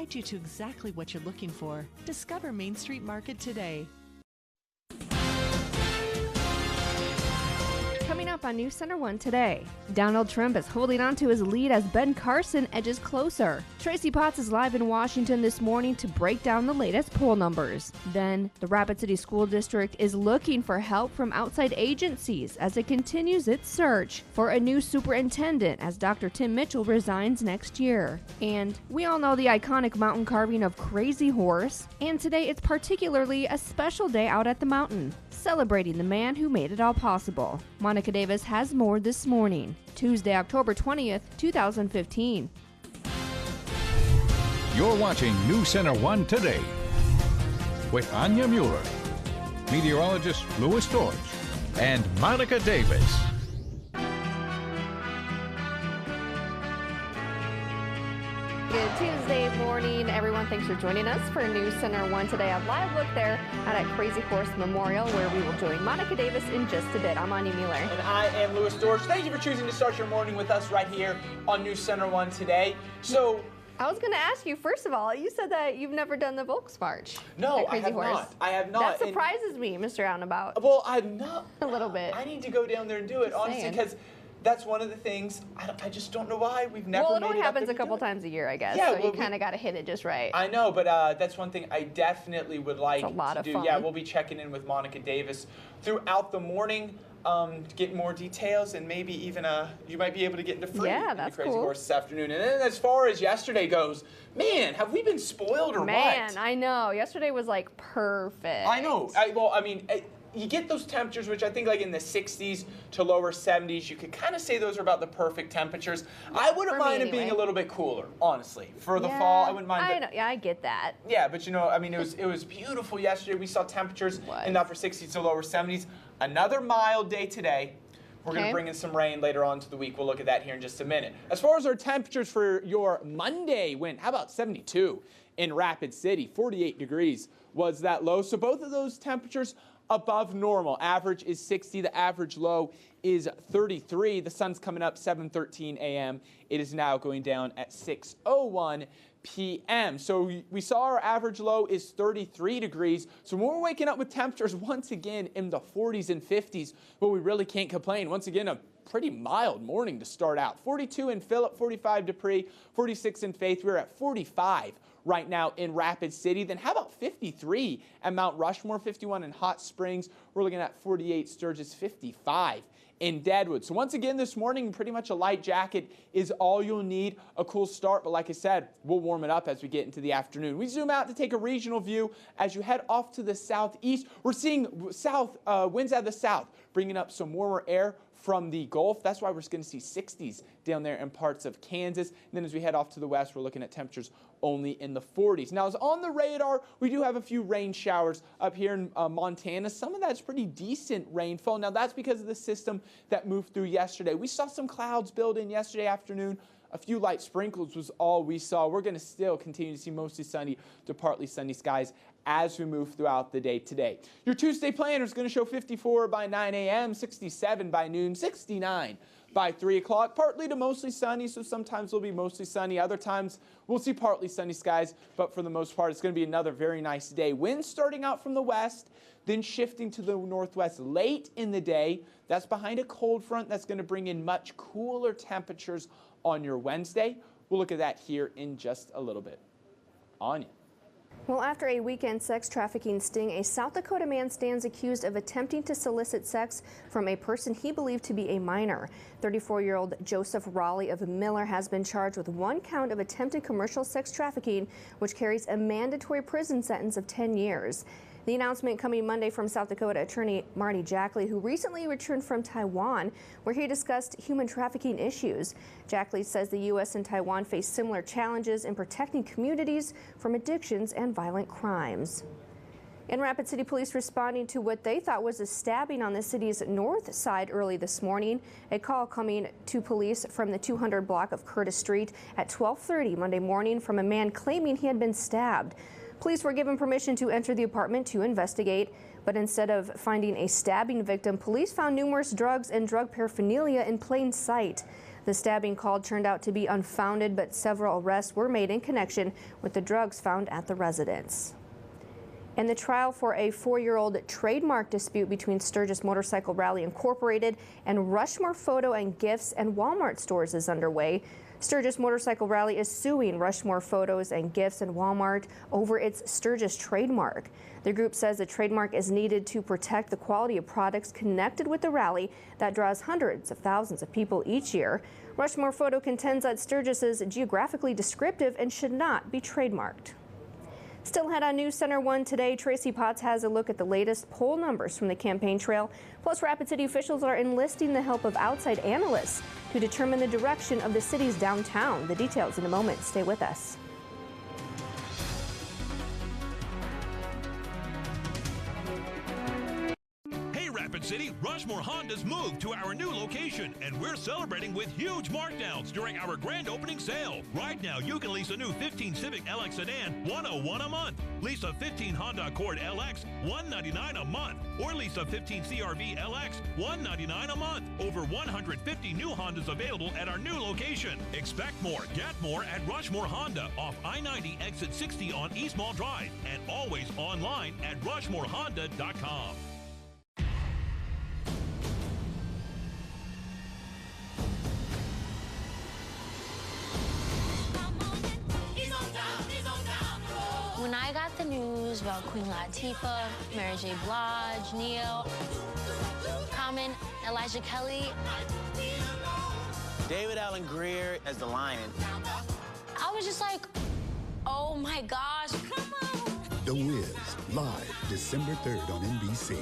guide you to exactly what you're looking for. Discover Main Street Market today. Coming up on News Center 1 today, Donald Trump is holding on to his lead as Ben Carson edges closer. Tracy Potts is live in Washington this morning to break down the latest poll numbers. Then, the Rapid City School District is looking for help from outside agencies as it continues its search for a new superintendent as Dr. Tim Mitchell resigns next year. And we all know the iconic mountain carving of Crazy Horse, and today it's particularly a special day out at the mountain, celebrating the man who made it all possible. Monica Davis has more this morning, Tuesday, October 20th, 2015. You're watching News Center 1 Today with Anya Mueller, meteorologist Louis George, and Monica Davis. Good Tuesday morning, everyone. Thanks for joining us for News Center 1 Today. A live look there at Crazy Horse Memorial, where we will join Monica Davis in just a bit. I'm Anya Mueller. And I am Louis George. Thank you for choosing to start your morning with us right here on News Center 1 Today. So, I was going to ask you, first of all, you said that you've never done the Volks March. No, at Crazy I have Horse. not. I have not. That surprises me, Mr. Roundabout. Well, I'm not. A little bit. I need to go down there and do it, honestly, because that's one of the things. I just don't know why we've never. Well, it made only it happens a couple times a year, I guess. Yeah, so you kind of got to hit it just right. I know, but that's one thing I definitely would like it's a lot to of do. fun. Yeah, we'll be checking in with Monica Davis throughout the morning. To get more details, and maybe even you might be able to get into free yeah, in that's the Crazy cool. Horse this afternoon. And then as far as yesterday goes, man, have we been spoiled or what? Man, I know. Yesterday was like perfect. I know. You get those temperatures, which I think like in the 60s to lower 70s, you could kind of say those are about the perfect temperatures. I wouldn't mind it being a little bit cooler, honestly. For the fall, I wouldn't mind. I know. Yeah, I get that. Yeah, but it was beautiful yesterday. We saw temperatures in the upper 60s to lower 70s. Another mild day today. We're going to bring in some rain later on to the week. We'll look at that here in just a minute. As far as our temperatures for your Monday went, how about 72 in Rapid City? 48 degrees was that low. So both of those temperatures above normal. Average is 60. The average low is 33. The sun's coming up 7:13 a.m. It is now going down at 6:01 p.m. So we saw our average low is 33 degrees. So when we're waking up with temperatures once again in the 40s and 50s, but we really can't complain. Once again, a pretty mild morning to start out. 42 in Phillip, 45 Dupree, 46 in Faith. We're at 45 right now in Rapid City. Then how about 53 at Mount Rushmore, 51 in Hot Springs. We're looking at 48 Sturgis, 55 in Deadwood. So once again this morning, pretty much a light jacket is all you'll need. A cool start, but like I said, we'll warm it up as we get into the afternoon. We zoom out to take a regional view as you head off to the southeast. We're seeing winds out of the south, bringing up some warmer air from the Gulf. That's why we're going to see 60s down there in parts of Kansas. And then as we head off to the west, we're looking at temperatures only in the 40s. Now, as on the radar, we do have a few rain showers up here in Montana. Some of that's pretty decent rainfall. Now, that's because of the system that moved through yesterday. We saw some clouds build in yesterday afternoon. A few light sprinkles was all we saw. We're going to still continue to see mostly sunny to partly sunny skies as we move throughout the day today. Your Tuesday planner is going to show 54 by 9 a.m., 67 by noon, 69 by 3 o'clock. Partly to mostly sunny, so sometimes it'll be mostly sunny. Other times we'll see partly sunny skies, but for the most part, it's going to be another very nice day. Winds starting out from the west, then shifting to the northwest late in the day. That's behind a cold front that's going to bring in much cooler temperatures on your Wednesday. We'll look at that here in just a little bit. Anya. Well, after a weekend sex trafficking sting, a South Dakota man stands accused of attempting to solicit sex from a person he believed to be a minor. 34-year-old Joseph Raleigh of Miller has been charged with 1 count of attempted commercial sex trafficking, which carries a mandatory prison sentence of 10 years. The announcement coming Monday from South Dakota attorney Marty Jackley, who recently returned from Taiwan, where he discussed human trafficking issues. Jackley says the U.S. and Taiwan face similar challenges in protecting communities from addictions and violent crimes. And Rapid City Police responding to what they thought was a stabbing on the city's north side early this morning. A call coming to police from the 200 block of Curtis Street at 12:30 Monday morning from a man claiming he had been stabbed. Police were given permission to enter the apartment to investigate, but instead of finding a stabbing victim, police found numerous drugs and drug paraphernalia in plain sight. The stabbing call turned out to be unfounded, but several arrests were made in connection with the drugs found at the residence. And the trial for a 4-year-old trademark dispute between Sturgis Motorcycle Rally Incorporated and Rushmore Photo and Gifts and Walmart stores is underway. Sturgis Motorcycle Rally is suing Rushmore Photos and Gifts and Walmart over its Sturgis trademark. The group says the trademark is needed to protect the quality of products connected with the rally that draws hundreds of thousands of people each year. Rushmore Photo contends that Sturgis is geographically descriptive and should not be trademarked. Still ahead on News Center 1 today, Tracy Potts has a look at the latest poll numbers from the campaign trail. Plus, Rapid City officials are enlisting the help of outside analysts to determine the direction of the city's downtown. The details in a moment. Stay with us. Rapid City, Rushmore Honda's moved to our new location, and we're celebrating with huge markdowns during our grand opening sale. Right now, you can lease a new 15 Civic LX sedan, $101 a month. Lease a 15 Honda Accord LX, $199 a month. Or lease a 15 CRV LX, $199 a month. Over 150 new Hondas available at our new location. Expect more, get more at Rushmore Honda off I-90 exit 60 on East Mall Drive, and always online at rushmorehonda.com. When I got the news about Queen Latifah, Mary J. Blige, Neo, Common, Elijah Kelly, David Allen Greer as the Lion, I was just like, oh my gosh, come on. The Wiz, live December 3rd on NBC.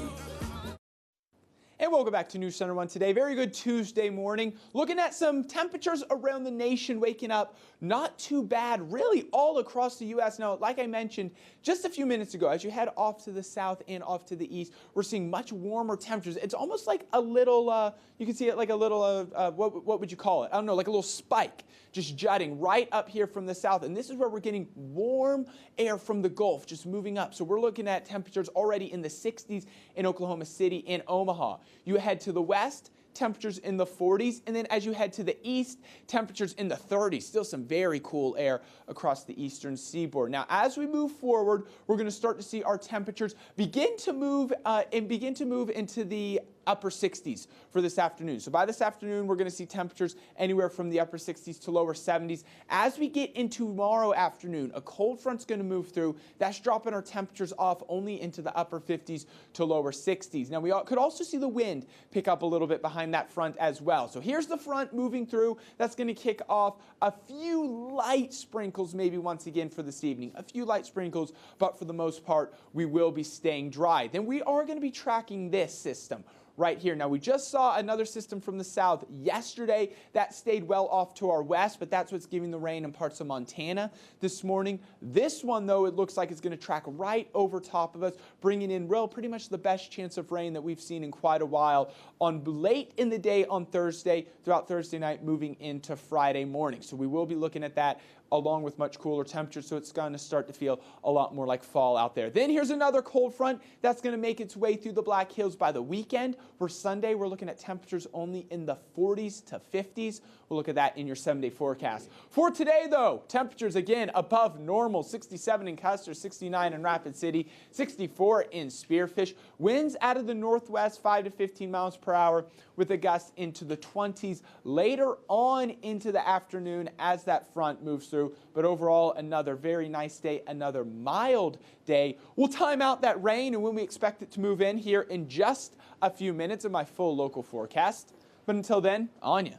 And welcome back to News Center 1 today. Very good Tuesday morning. Looking at some temperatures around the nation, waking up not too bad, really all across the U.S. Now, like I mentioned just a few minutes ago, as you head off to the south and off to the east, we're seeing much warmer temperatures. It's almost like a little, you can see it like a little, what would you call it? I don't know, like a little spike just jutting right up here from the south. And this is where we're getting warm air from the Gulf just moving up. So we're looking at temperatures already in the 60s in Oklahoma City and Omaha. You head to the west, temperatures in the 40s, and then as you head to the east, temperatures in the 30s. Still some very cool air across the eastern seaboard. Now, as we move forward, we're going to start to see our temperatures begin to move into the upper 60s for this afternoon. So by this afternoon, we're going to see temperatures anywhere from the upper 60s to lower 70s. As we get into tomorrow afternoon, a cold front's going to move through. That's dropping our temperatures off only into the upper 50s to lower 60s. Now, we could also see the wind pick up a little bit behind that front as well. So here's the front moving through. That's going to kick off a few light sprinkles maybe once again for this evening. A few light sprinkles, but for the most part, we will be staying dry. Then we are going to be tracking this system right here. Now, we just saw another system from the south yesterday that stayed well off to our west, but that's what's giving the rain in parts of Montana this morning. This one, though, it looks like it's going to track right over top of us, bringing in pretty much the best chance of rain that we've seen in quite a while on late in the day on Thursday, throughout Thursday night, moving into Friday morning. So we will be looking at that along with much cooler temperatures, so it's going to start to feel a lot more like fall out there. Then here's another cold front that's going to make its way through the Black Hills by the weekend. For Sunday, we're looking at temperatures only in the 40s to 50s. We'll look at that in your 7-day forecast. For today, though, temperatures again above normal. 67 in Custer, 69 in Rapid City, 64 in Spearfish. Winds out of the northwest, 5 to 15 miles per hour, with a gust into the 20s later on into the afternoon as that front moves through. But overall, another very nice day, another mild day. We'll time out that rain and when we expect it to move in here in just a few minutes in my full local forecast. But until then, on ya.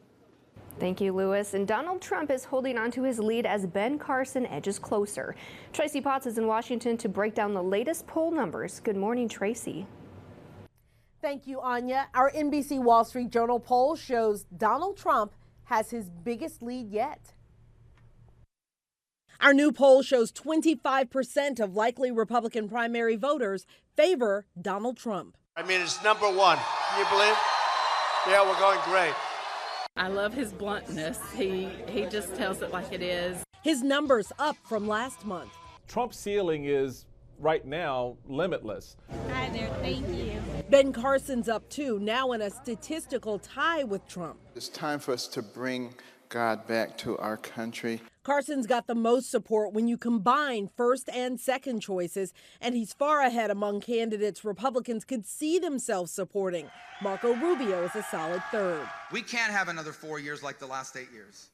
Thank you, Lewis. And Donald Trump is holding on to his lead as Ben Carson edges closer. Tracy Potts is in Washington to break down the latest poll numbers. Good morning, Tracy. Thank you, Anya. Our NBC Wall Street Journal poll shows Donald Trump has his biggest lead yet. Our new poll shows 25% of likely Republican primary voters favor Donald Trump. I mean, it's number one. Can you believe? Yeah, we're going great. I love his bluntness. He just tells it like it is. His numbers up from last month. Trump's ceiling is right now limitless. Hi there, thank you. Ben Carson's up too, now in a statistical tie with Trump. It's time for us to bring God back to our country. Carson's got the most support when you combine first and second choices, and he's far ahead among candidates Republicans could see themselves supporting. Marco Rubio is a solid third. We can't have another 4 years like the last 8 years.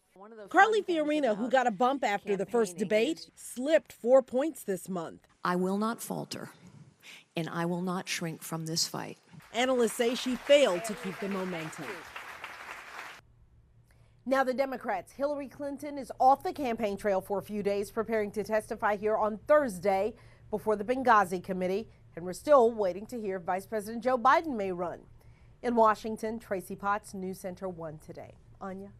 Carly Fiorina, who got a bump after the first debate, slipped 4 points this month. I will not falter, and I will not shrink from this fight. Analysts say she failed to keep the momentum. Now the Democrats, Hillary Clinton is off the campaign trail for a few days, preparing to testify here on Thursday before the Benghazi committee, and we're still waiting to hear if Vice President Joe Biden may run. In Washington, Tracy Potts, News Center 1 Today. Anya.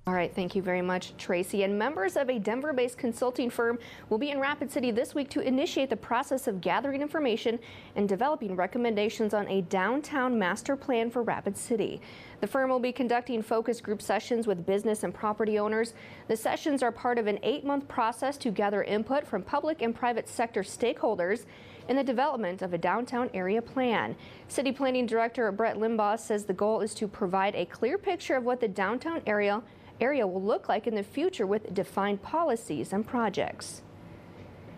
All right, thank you very much, Tracy. And members of a Denver-based consulting firm will be in Rapid City this week to initiate the process of gathering information and developing recommendations on a downtown master plan for Rapid City. The firm will be conducting focus group sessions with business and property owners. The sessions are part of an 8-month process to gather input from public and private sector stakeholders in the development of a downtown area plan. City Planning Director Brett Limbaugh says the goal is to provide a clear picture of what the downtown area will look like in the future with defined policies and projects.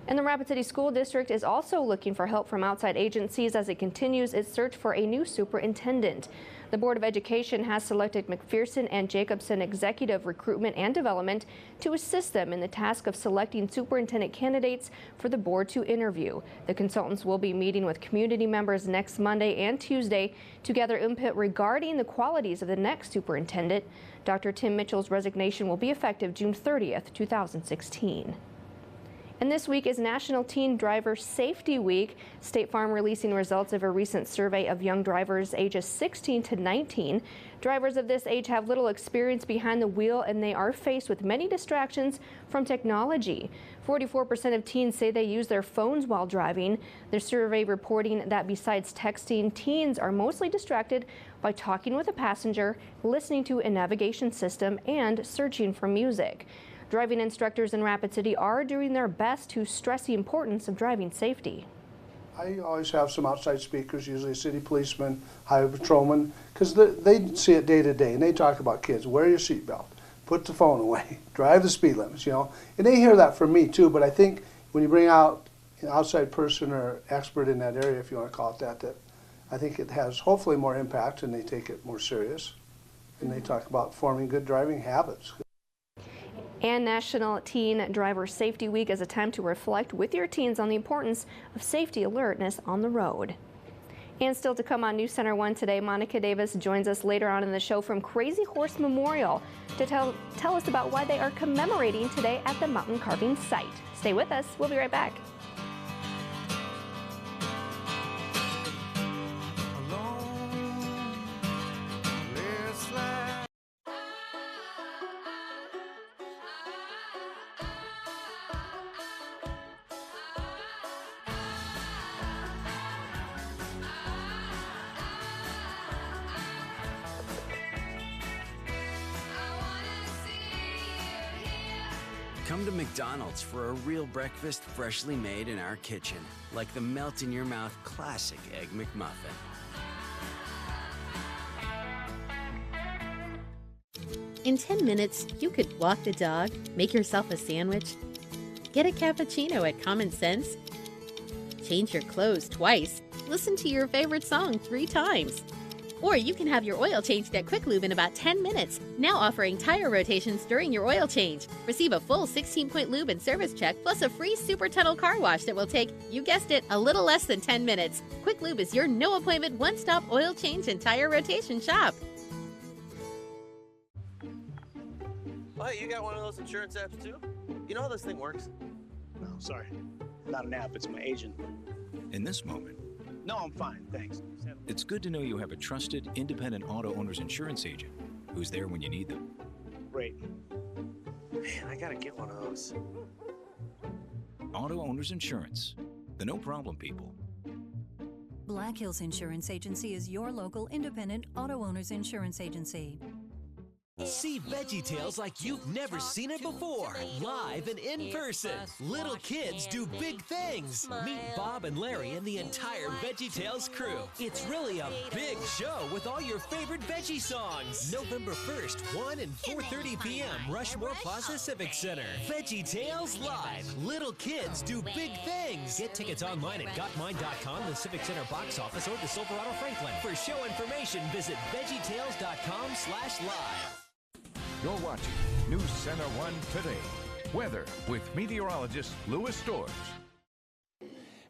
And the Rapid City School District is also looking for help from outside agencies as it continues its search for a new superintendent. The Board of Education has selected McPherson and Jacobson Executive Recruitment and Development to assist them in the task of selecting superintendent candidates for the board to interview. The consultants will be meeting with community members next Monday and Tuesday to gather input regarding the qualities of the next superintendent. Dr. Tim Mitchell's resignation will be effective June 30th, 2016. And this week is National Teen Driver Safety Week. State Farm releasing results of a recent survey of young drivers ages 16 to 19. Drivers of this age have little experience behind the wheel, and they are faced with many distractions from technology. 44% of teens say they use their phones while driving. The survey reporting that besides texting, teens are mostly distracted by talking with a passenger, listening to a navigation system, and searching for music. Driving instructors in Rapid City are doing their best to stress the importance of driving safety. I always have some outside speakers, usually a city policeman, highway patrolman, because they see it day to day, and they talk about kids. Wear your seatbelt, put the phone away, drive the speed limits, you know. And they hear that from me too, but I think when you bring out an outside person or expert in that area, if you want to call it that, I think it has hopefully more impact and they take it more serious. And they talk about forming good driving habits. And National Teen Driver Safety Week is a time to reflect with your teens on the importance of safety alertness on the road. And still to come on News Center 1 today, Monica Davis joins us later on in the show from Crazy Horse Memorial to tell us about why they are commemorating today at the mountain carving site. Stay with us. We'll be right back. Come to McDonald's for a real breakfast freshly made in our kitchen, like the melt-in-your-mouth classic Egg McMuffin. In 10 minutes, you could walk the dog, make yourself a sandwich, get a cappuccino at Common Sense, change your clothes twice, listen to your favorite song 3 times. Or you can have your oil changed at Quick Lube in about 10 minutes, now offering tire rotations during your oil change. Receive a full 16-point lube and service check, plus a free Super Tunnel car wash that will take, you guessed it, a little less than 10 minutes. Quick Lube is your no-appointment, one-stop oil change and tire rotation shop. Oh, hey, you got one of those insurance apps too? You know how this thing works? No, sorry. Not an app, it's my agent. In this moment, no, I'm fine, thanks. It's good to know you have a trusted, independent auto owner's insurance agent who's there when you need them. Great. Man, I gotta get one of those. Auto Owners Insurance, the no-problem people. Black Hills Insurance Agency is your local independent auto owners insurance agency. See VeggieTales like you've never seen it before, live and in person. Little kids do big things. Meet Bob and Larry and the entire VeggieTales crew. It's really a big show with all your favorite veggie songs. November 1st, 1 and 4:30 p.m. Rushmore Plaza Civic Center. VeggieTales Live. Little kids do big things. Get tickets online at gotmine.com, the Civic Center box office, or the Silverado Franklin. For show information, visit VeggieTales.com/live. You're watching News Center 1 Today. Weather with meteorologist Louis Storrs.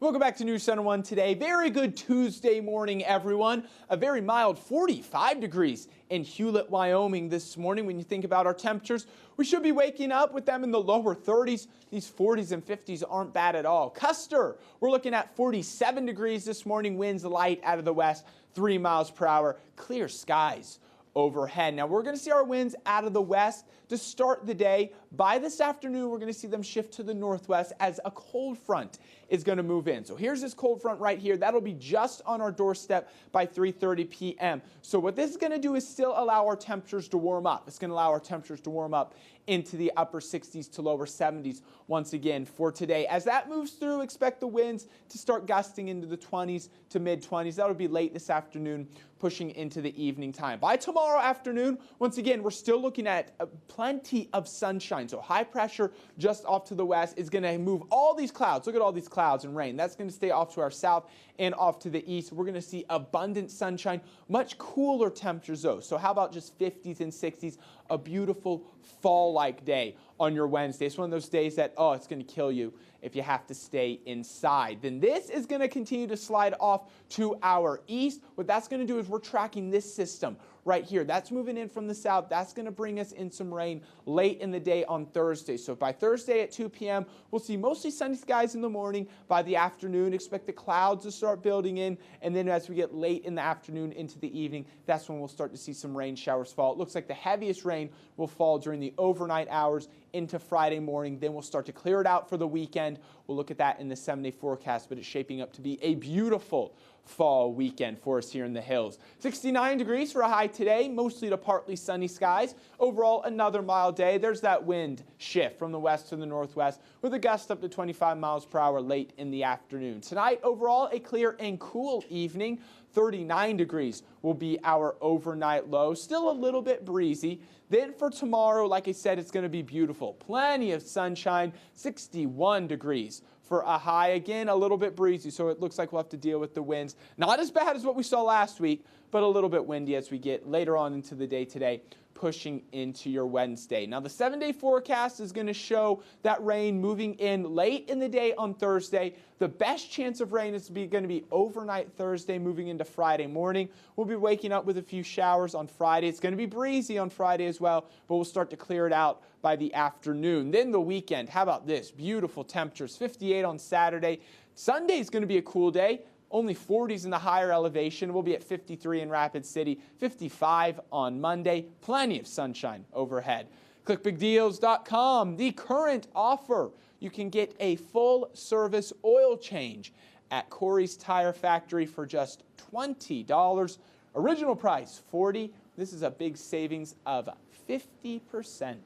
Welcome back to News Center 1 Today. Very good Tuesday morning, everyone. A very mild 45 degrees in Hewlett, Wyoming this morning. When you think about our temperatures, we should be waking up with them in the lower 30s. These 40s and 50s aren't bad at all. Custer, we're looking at 47 degrees this morning. Winds light out of the west, 3 miles per hour. Clear skies overhead. Now we're going to see our winds out of the west to start the day. By this afternoon, we're going to see them shift to the northwest as a cold front is going to move in. So here's this cold front right here. That'll be just on our doorstep by 3:30 p.m. So what this is going to do is still allow our temperatures to warm up. It's going to allow our temperatures to warm up into the upper 60s to lower 70s once again for today. As that moves through, expect the winds to start gusting into the 20s to mid-20s. That'll be late this afternoon, pushing into the evening time. By tomorrow afternoon, once again, we're still looking at plenty of sunshine. So high pressure just off to the west is going to move all these clouds. Look at all these clouds and rain. That's going to stay off to our south and off to the east. We're going to see abundant sunshine, much cooler temperatures though. So how about just 50s and 60s? A beautiful fall-like day on your Wednesday. It's one of those days that, oh, it's going to kill you if you have to stay inside. Then this is going to continue to slide off to our east. What that's going to do is we're tracking this system right here. That's moving in from the south. That's going to bring us in some rain late in the day on Thursday. So by Thursday at 2 p.m., we'll see mostly sunny skies in the morning. By the afternoon, expect the clouds to start building in. And then as we get late in the afternoon into the evening, that's when we'll start to see some rain showers fall. It looks like the heaviest rain will fall during the overnight hours into Friday morning. Then we'll start to clear it out for the weekend. We'll look at that in the 7-day forecast, but it's shaping up to be a beautiful fall weekend for us here in the hills. 69 degrees for a high today, mostly to partly sunny skies. Overall, another mild day. There's that wind shift from the west to the northwest with a gust up to 25 miles per hour late in the afternoon. Tonight, overall, a clear and cool evening. 39 degrees will be our overnight low. Still a little bit breezy. Then for tomorrow, like I said, it's going to be beautiful. Plenty of sunshine, 61 degrees for a high. Again, a little bit breezy, so it looks like we'll have to deal with the winds. Not as bad as what we saw last week, but a little bit windy as we get later on into the day today, pushing into your Wednesday. Now, the 7-day forecast is going to show that rain moving in late in the day on Thursday. The best chance of rain is going to be overnight Thursday, moving into Friday morning. We'll be waking up with a few showers on Friday. It's going to be breezy on Friday as well, but we'll start to clear it out by the afternoon. Then the weekend, how about this? Beautiful temperatures, 58 on Saturday. Sunday is going to be a cool day. Only 40s in the higher elevation. We'll be at 53 in Rapid City, 55 on Monday. Plenty of sunshine overhead. ClickBigDeals.com, the current offer. You can get a full-service oil change at Corey's Tire Factory for just $20. Original price, $40. This is a big savings of 50%.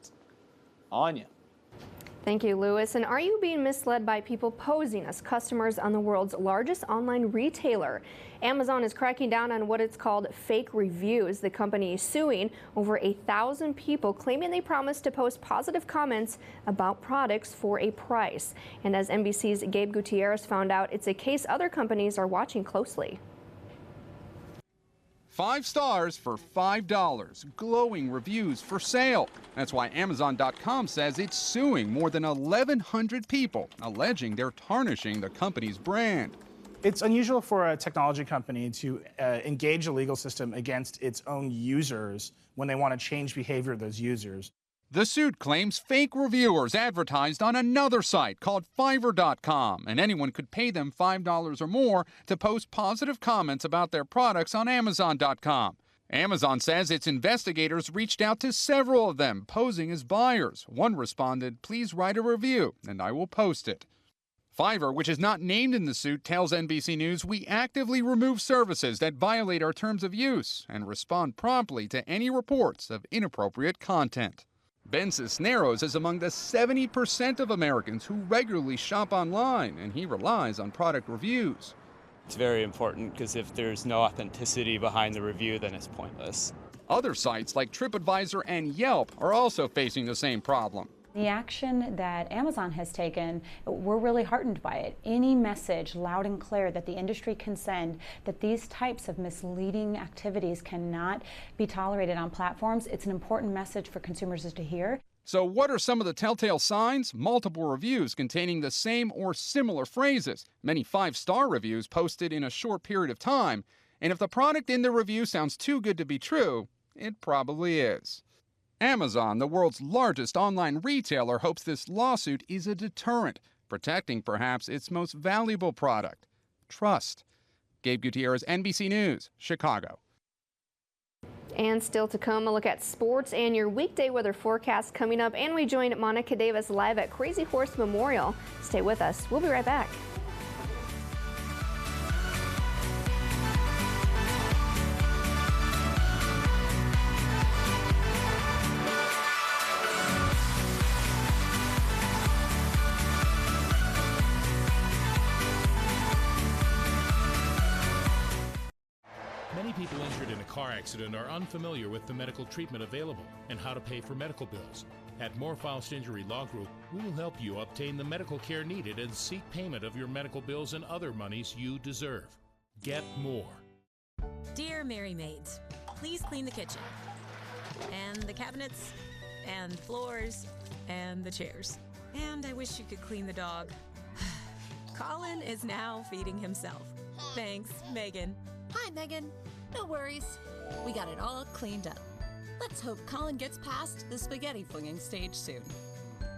Anya. Thank you, Louis. And are you being misled by people posing as customers on the world's largest online retailer? Amazon is cracking down on what it's called fake reviews. The company is suing over 1,000 people, claiming they promised to post positive comments about products for a price. And as NBC's Gabe Gutierrez found out, it's a case other companies are watching closely. 5 stars for $5. Glowing reviews for sale. That's why Amazon.com says it's suing more than 1,100 people, alleging they're tarnishing the company's brand. It's unusual for a technology company to engage a legal system against its own users when they want to change behavior of those users. The suit claims fake reviewers advertised on another site called Fiverr.com, and anyone could pay them $5 or more to post positive comments about their products on Amazon.com. Amazon says its investigators reached out to several of them posing as buyers. One responded, "Please write a review, and I will post it." Fiverr, which is not named in the suit, tells NBC News, "We actively remove services that violate our terms of use and respond promptly to any reports of inappropriate content." Ben Cisneros is among the 70% of Americans who regularly shop online, and he relies on product reviews. It's very important because if there's no authenticity behind the review, then it's pointless. Other sites like TripAdvisor and Yelp are also facing the same problem. The action that Amazon has taken, we're really heartened by it. Any message loud and clear that the industry can send that these types of misleading activities cannot be tolerated on platforms, it's an important message for consumers to hear. So what are some of the telltale signs? Multiple reviews containing the same or similar phrases, many 5-star reviews posted in a short period of time. And if the product in the review sounds too good to be true, it probably is. Amazon, the world's largest online retailer, hopes this lawsuit is a deterrent, protecting perhaps its most valuable product, trust. Gabe Gutierrez, NBC News, Chicago. And still to come, a look at sports and your weekday weather forecast coming up. And we join Monica Davis live at Crazy Horse Memorial. Stay with us. We'll be right back. People injured in a car accident are unfamiliar with the medical treatment available and how to pay for medical bills. At Moore-Faust Injury Law Group, we will help you obtain the medical care needed and seek payment of your medical bills and other monies you deserve. Get more. Dear Mary Maids, please clean the kitchen, and the cabinets, and floors, and the chairs. And I wish you could clean the dog. Colin is now feeding himself. Thanks, Megan. Hi, Megan. No worries. We got it all cleaned up. Let's hope Colin gets past the spaghetti flinging stage soon.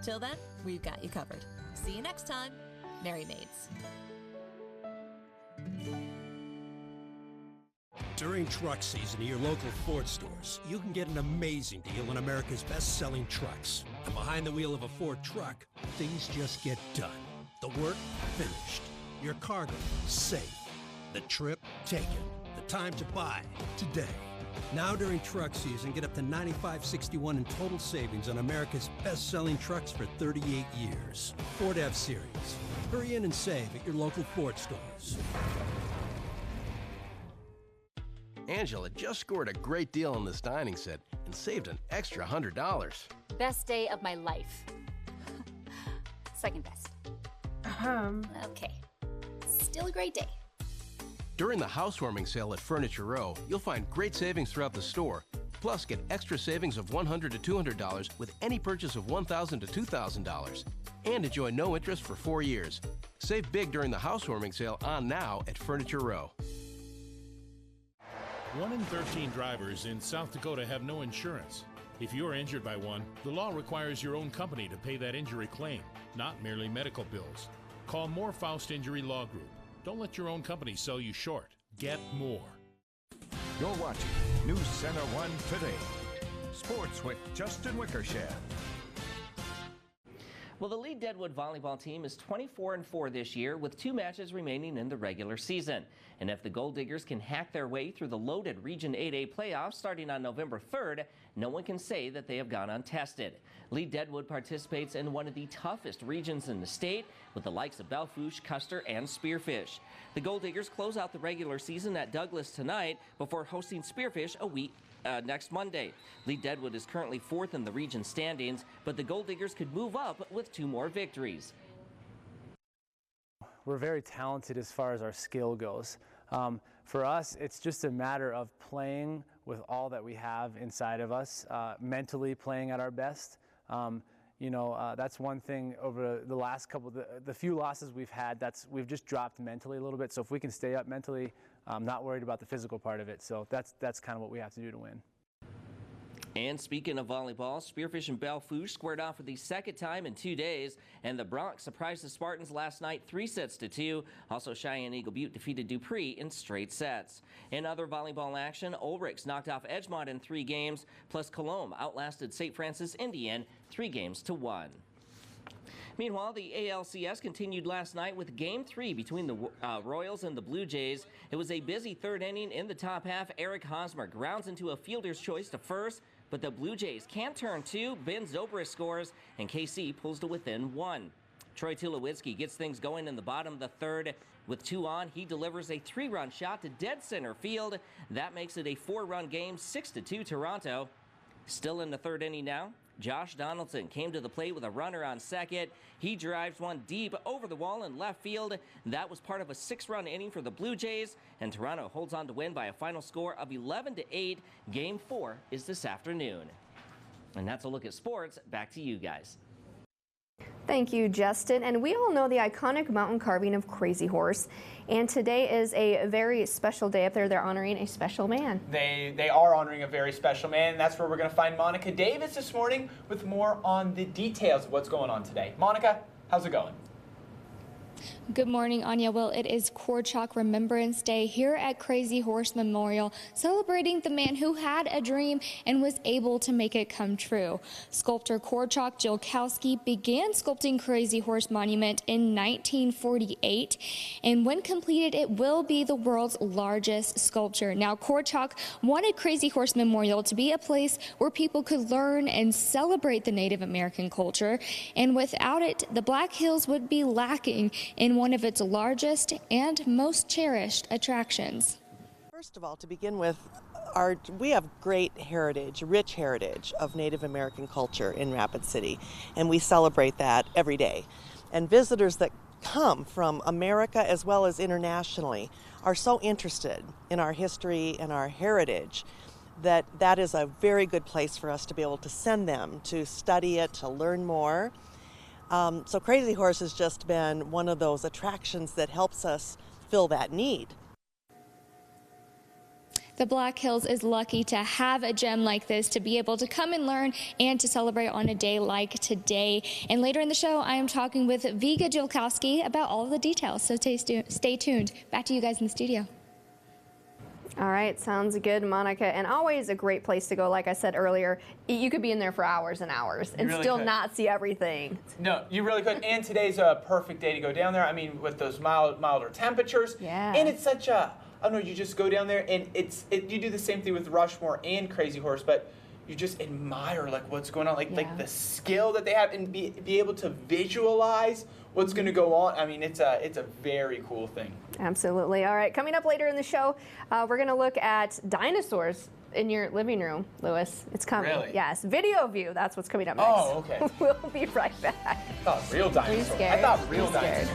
Till then, we've got you covered. See you next time, Mary Maids. During truck season at your local Ford stores, you can get an amazing deal on America's best-selling trucks. And behind the wheel of a Ford truck, things just get done. The work finished. Your cargo safe. The trip taken. The time to buy today. Now during truck season, get up to $95.61 in total savings on America's best-selling trucks for 38 years. Ford F-Series. Hurry in and save at your local Ford stores. Angela just scored a great deal on this dining set and saved an extra $100. Best day of my life. Second best. Okay. Still a great day. During the housewarming sale at Furniture Row, you'll find great savings throughout the store. Plus, get extra savings of $100 to $200 with any purchase of $1,000 to $2,000. And enjoy no interest for 4 years. Save big during the housewarming sale on now at Furniture Row. 1 in 13 drivers in South Dakota have no insurance. If you're injured by one, the law requires your own company to pay that injury claim, not merely medical bills. Call Moore-Faust Injury Law Group. Don't let your own company sell you short. Get more. You're watching News Center 1 Today. Sports with Justin Wickersham. Well, the Lee Deadwood volleyball team is 24-4 this year with 2 matches remaining in the regular season. And if the Gold Diggers can hack their way through the loaded Region 8A playoffs starting on November 3rd, no one can say that they have gone untested. Lee Deadwood participates in one of the toughest regions in the state with the likes of Bellfouche, Custer, and Spearfish. The Gold Diggers close out the regular season at Douglas tonight before hosting Spearfish a week next Monday. Lee Deadwood is currently 4th in the region standings, but the Gold Diggers could move up with 2 more victories. We're very talented as far as our skill goes. For us, it's just a matter of playing with all that we have inside of us, mentally playing at our best. That's one thing over the last couple, the few losses we've had, we've just dropped mentally a little bit. So if we can stay up mentally, I'm not worried about the physical part of it. So that's kind of what we have to do to win. And speaking of volleyball, Spearfish and Bellfouche squared off for the second time in 2 days, and the Bronx surprised the Spartans last night 3-2. Also, Cheyenne Eagle Butte defeated Dupree in straight sets. In other volleyball action, Ulrichs knocked off Edgemont in 3 games, plus Colombe outlasted St. Francis Indian 3-1. Meanwhile, the ALCS continued last night with Game 3 between the Royals and the Blue Jays. It was a busy third inning. In the top half, Eric Hosmer grounds into a fielder's choice to first, but the Blue Jays can't turn two. Ben Zobrist scores, and KC pulls to within 1. Troy Tulowitzki gets things going in the bottom of the third. With 2 on, he delivers a 3-run shot to dead center field. That makes it a 4-run game, 6-2 Toronto. Still in the third inning now. Josh Donaldson came to the plate with a runner on second. He drives one deep over the wall in left field. That was part of a 6-run inning for the Blue Jays, and Toronto holds on to win by a final score of 11-8. Game 4 is this afternoon. And that's a look at sports. Back to you guys. Thank you, Justin. And we all know the iconic mountain carving of Crazy Horse. And today is a very special day up there. They're honoring a special man. They are honoring a very special man, and that's where we're going to find Monica Davis this morning with more on the details of what's going on today. Monica, how's it going? Good morning, Anya. Well, it is Korchak Remembrance Day here at Crazy Horse Memorial, celebrating the man who had a dream and was able to make it come true. Sculptor Korchak Jolkowski began sculpting Crazy Horse Monument in 1948, and when completed, it will be the world's largest sculpture. Now, Korchak wanted Crazy Horse Memorial to be a place where people could learn and celebrate the Native American culture, and without it, the Black Hills would be lacking in one of its largest and most cherished attractions. First of all, to begin with, we have great heritage, rich heritage of Native American culture in Rapid City, and we celebrate that every day. And visitors that come from America as well as internationally are so interested in our history and our heritage that is a very good place for us to be able to send them to study it, to learn more. So Crazy Horse has just been one of those attractions that helps us fill that need. The Black Hills is lucky to have a gem like this to be able to come and learn and to celebrate on a day like today. And later in the show, I am talking with Viga Jolkowski about all of the details, so stay tuned. Back to you guys in the studio. All right, sounds good, Monica. And always a great place to go. Like I said earlier, you could be in there for hours and hours and really still not see everything. No, you really could. And today's a perfect day to go down there. I mean, with those milder temperatures. Yeah. And it's such a, I don't know, you just go down there and you do the same thing with Rushmore and Crazy Horse, but you just admire like what's going on, like the skill that they have, and be able to visualize what's going to go on. I mean, it's a very cool thing. Absolutely. All right, coming up later in the show, we're going to look at dinosaurs in your living room, Lewis. It's coming. Really? Yes. Video view. That's what's coming up next. Oh, okay. We'll be right back. I thought real dinosaurs. Are you scared? I thought real dinosaurs.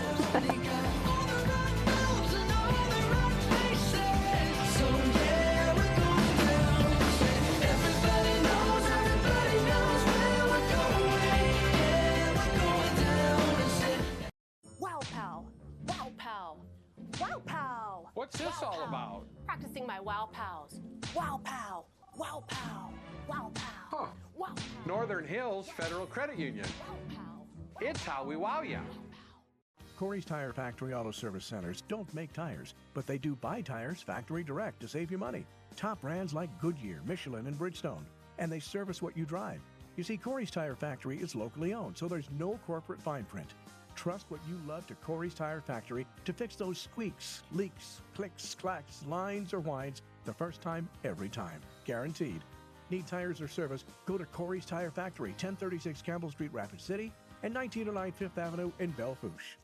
What's this all about? Practicing my wow pals. Wow pow, wow pow, wow pow. Huh. Wow pow. Northern Hills Federal Credit Union. It's how we wow ya. Corey's Tire Factory Auto Service Centers don't make tires, but they do buy tires factory direct to save you money. Top brands like Goodyear, Michelin, and Bridgestone. And they service what you drive. You see, Corey's Tire Factory is locally owned, so there's no corporate fine print. Trust what you love to Corey's Tire Factory to fix those squeaks, leaks, clicks, clacks, lines, or whines the first time, every time. Guaranteed. Need tires or service? Go to Corey's Tire Factory, 1036 Campbell Street, Rapid City, and 1909 Fifth Avenue in Belle Fourche.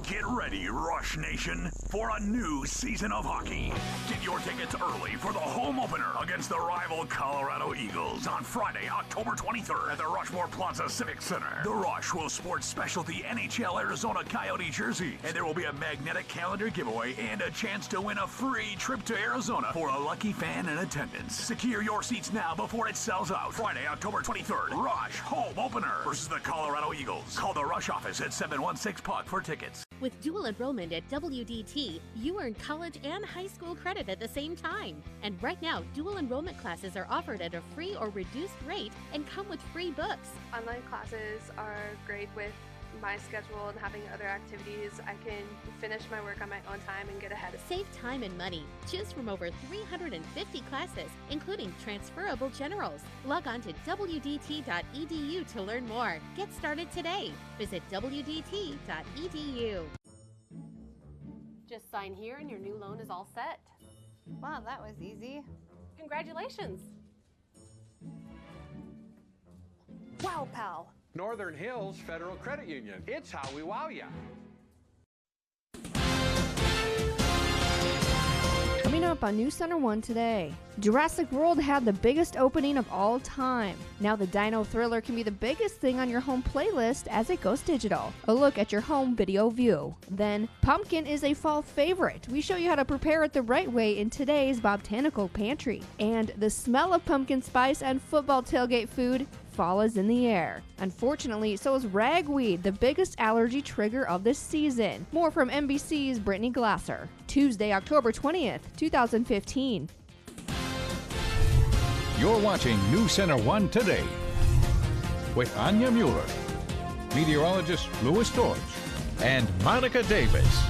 Get ready, Rush Nation, for a new season of hockey. Get your tickets early for the home opener against the rival Colorado Eagles on Friday, October 23rd at the Rushmore Plaza Civic Center. The Rush will sport specialty NHL Arizona Coyote jersey, and there will be a magnetic calendar giveaway and a chance to win a free trip to Arizona for a lucky fan in attendance. Secure your seats now before it sells out. Friday, October 23rd, Rush home opener versus the Colorado Eagles. Call the Rush office at 716-PUCK for tickets. With dual enrollment at WDT, you earn college and high school credit at the same time. And right now, dual enrollment classes are offered at a free or reduced rate and come with free books. Online classes are great with my schedule and having other activities, I can finish my work on my own time and get ahead. Save time and money. Choose from over 350 classes, including transferable generals. Log on to wdt.edu to learn more. Get started today. Visit wdt.edu. Just sign here and your new loan is all set. Wow, that was easy. Congratulations. Wow, pal. Northern Hills Federal Credit Union. It's how we wow ya. Coming up on News Center 1 today, Jurassic World had the biggest opening of all time. Now the Dino Thriller can be the biggest thing on your home playlist as it goes digital. A look at your home video view. Then, pumpkin is a fall favorite. We show you how to prepare it the right way in today's Botanical Pantry. And the smell of pumpkin spice and football tailgate food. Fall is in the air. Unfortunately, so is ragweed, the biggest allergy trigger of this season. More from NBC's Brittany Glasser. Tuesday, October 20th, 2015. You're watching News Center 1 Today with Anya Mueller, meteorologist Louis George, and Monica Davis.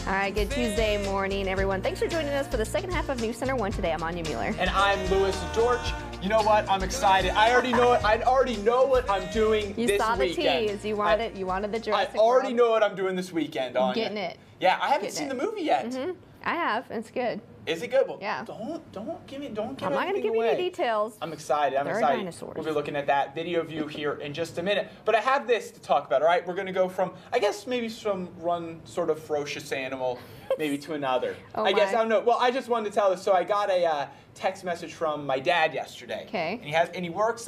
All right, good Tuesday morning, everyone. Thanks for joining us for the second half of News Center 1 Today. I'm Anya Mueller. And I'm Louis George. You know what? I'm excited. I already know it. I already know what I'm doing this weekend. You saw the tease. You wanted the Jurassic I already World. know what I'm doing this weekend, Anya. Getting it. Yeah, I haven't seen the movie yet. Mm-hmm. I have. It's good. Is it good? Well, yeah. Don't give me. Don't give. I'm not going to give you any details. I'm excited. I'm There are excited. dinosaurs. We'll be looking at that video view here in just a minute. But I have this to talk about. All right, we're going to go from, I guess, maybe from one sort of ferocious animal, maybe to another. Oh I guess my. I don't know. Well, I just wanted to tell this. So I got a text message from my dad yesterday. Okay. And he works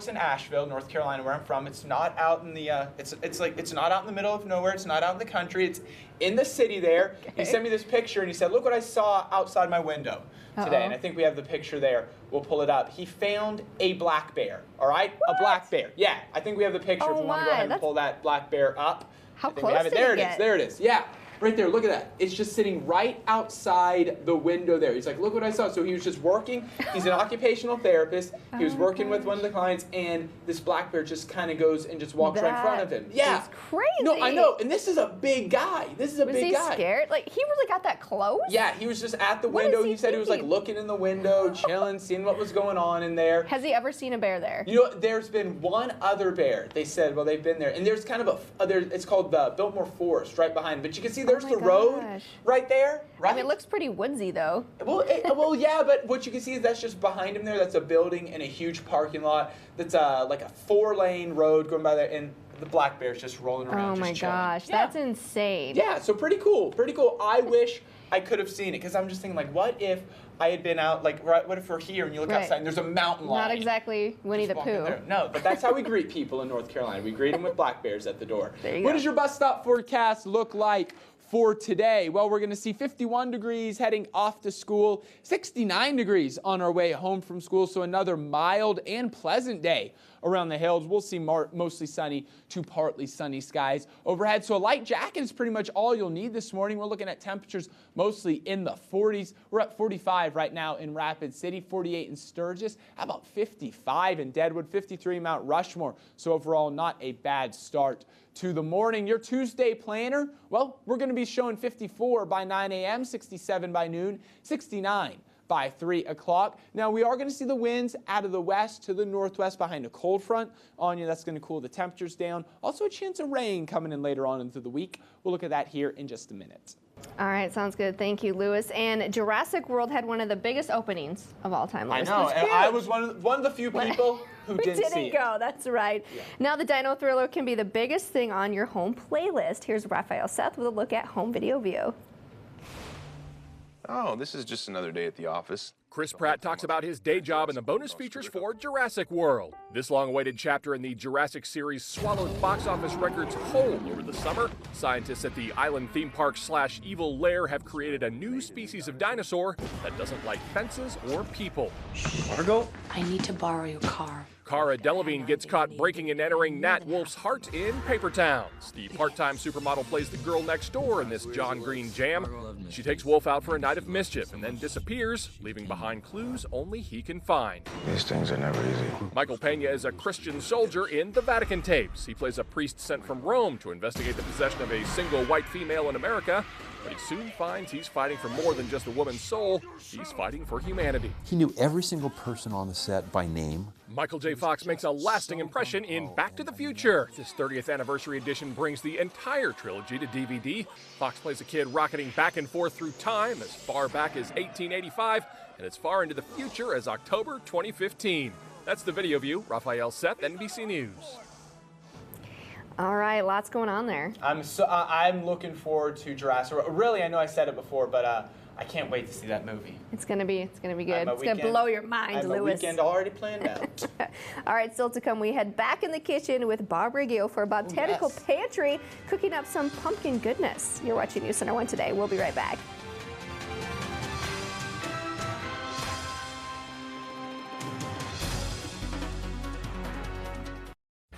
in Asheville, North Carolina, where I'm from. It's not out in the it's not out in the middle of nowhere. It's not out in the country. It's in the city there. Okay. He sent me this picture and he said, "Look what I saw outside my window today." And I think we have the picture there. We'll pull it up. He found a black bear. All right, what? A black bear. Yeah, I think we have the picture. Oh if you want to go ahead and pull that black bear up. How I think close we have it. did There he it is. get? There it is. Yeah. Right there, look at that. It's just sitting right outside the window there. He's like, look what I saw. So he was just working. He's an occupational therapist. He was working with one of the clients, and this black bear just kind of goes and just walks right in front of him. Yeah. It's crazy. No, I know. And this is a big guy. This is a big guy. Was he scared? Like, he really got that close? Yeah, he was just at the window. He said he was like looking in the window, chilling, seeing what was going on in there. Has he ever seen a bear there? You know, there's been one other bear. They said, well, they've been there. And there's kind of it's called the Biltmore Forest right behind. But you can see there's the road right there, right? I mean, it looks pretty woodsy, though. Well, yeah, but what you can see is that's just behind him there. That's a building and a huge parking lot. That's like a 4-lane road going by there, and the black bear's just rolling around. Oh my gosh, that's insane. Yeah, so pretty cool, pretty cool. I wish I could have seen it because I'm just thinking, like, what if I had been out, like, what if we're here and you look outside and there's a mountain lion? Not exactly Winnie the Pooh. No, but that's how we greet people in North Carolina. We greet them with black bears at the door. There you What go. does your bus stop forecast look like for today? Well, we're going to see 51 degrees heading off to school, 69 degrees on our way home from school, so another mild and pleasant day around the hills. We'll see mostly sunny to partly sunny skies overhead. So a light jacket is pretty much all you'll need this morning. We're looking at temperatures mostly in the 40s. We're at 45 right now in Rapid City, 48 in Sturgis, how about 55 in Deadwood, 53 in Mount Rushmore. So overall, not a bad start to the morning. Your Tuesday planner, well, we're going to be showing 54 by 9 a.m., 67 by noon, 69 by 3 o'clock. Now, we are going to see the winds out of the west to the northwest behind a cold front. Anya, that's going to cool the temperatures down. Also, a chance of rain coming in later on into the week. We'll look at that here in just a minute. All right, sounds good. Thank you, Louis. And Jurassic World had one of the biggest openings of all time. I Louis. know. That's And huge. I was one of the few people who didn't see it. go. That's right. Yeah. Now the Dino Thriller can be the biggest thing on your home playlist. Here's Raphael Seth with a look at home video view. Oh, this is just another day at the office. Chris Pratt talks about his day job and the bonus features for Jurassic World. This long-awaited chapter in the Jurassic series swallowed box office records whole over the summer. Scientists at the Island Theme Park / Evil Lair have created a new species of dinosaur that doesn't like fences or people. Margot? I need to borrow your car. Cara Delevingne gets caught breaking and entering Nat Wolff's heart in Paper Towns. The part-time supermodel plays the girl next door in this John Green jam. She takes Wolff out for a night of mischief and then disappears, leaving behind clues only he can find. These things are never easy. Michael Pena is a Christian soldier in The Vatican Tapes. He plays a priest sent from Rome to investigate the possession of a single white female in America, but he soon finds he's fighting for more than just a woman's soul. He's fighting for humanity. He knew every single person on the set by name. Michael J. Fox makes a lasting impression in Back to the Future. This 30th anniversary edition brings the entire trilogy to DVD. Fox plays a kid rocketing back and forth through time as far back as 1885 and as far into the future as October 2015. That's the video view. Raphael Seth, NBC News. All right, lots going on there. I'm looking forward to Jurassic World. Really, I know I said it before, but I can't wait to see that movie. It's gonna be good. It's gonna blow your mind, Lewis. I have a weekend already planned out. All right, still to come, we head back in the kitchen with Bob Riggio for Botanical Pantry, cooking up some pumpkin goodness. You're watching News Center 1 Today. We'll be right back.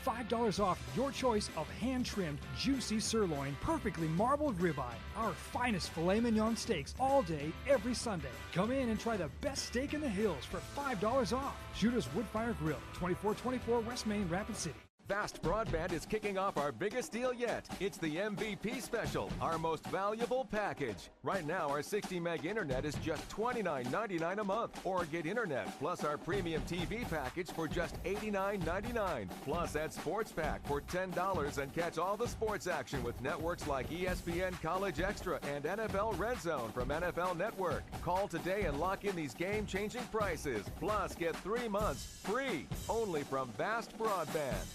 $5 off your choice of hand-trimmed, juicy sirloin, perfectly marbled ribeye. Our finest filet mignon steaks all day, every Sunday. Come in and try the best steak in the hills for $5 off. Shooter's Woodfire Grill, 2424 West Main, Rapid City. Fast Broadband is kicking off our biggest deal yet. It's the MVP Special, our most valuable package. Right now, our 60 meg internet is just $29.99 a month. Or get internet plus our premium TV package for just $89.99. Plus, add Sports Pack for $10 and catch all the sports action with networks like ESPN College Extra and NFL Red Zone from NFL Network. Call today and lock in these game-changing prices. Plus, get 3 months free, only from Fast Broadband.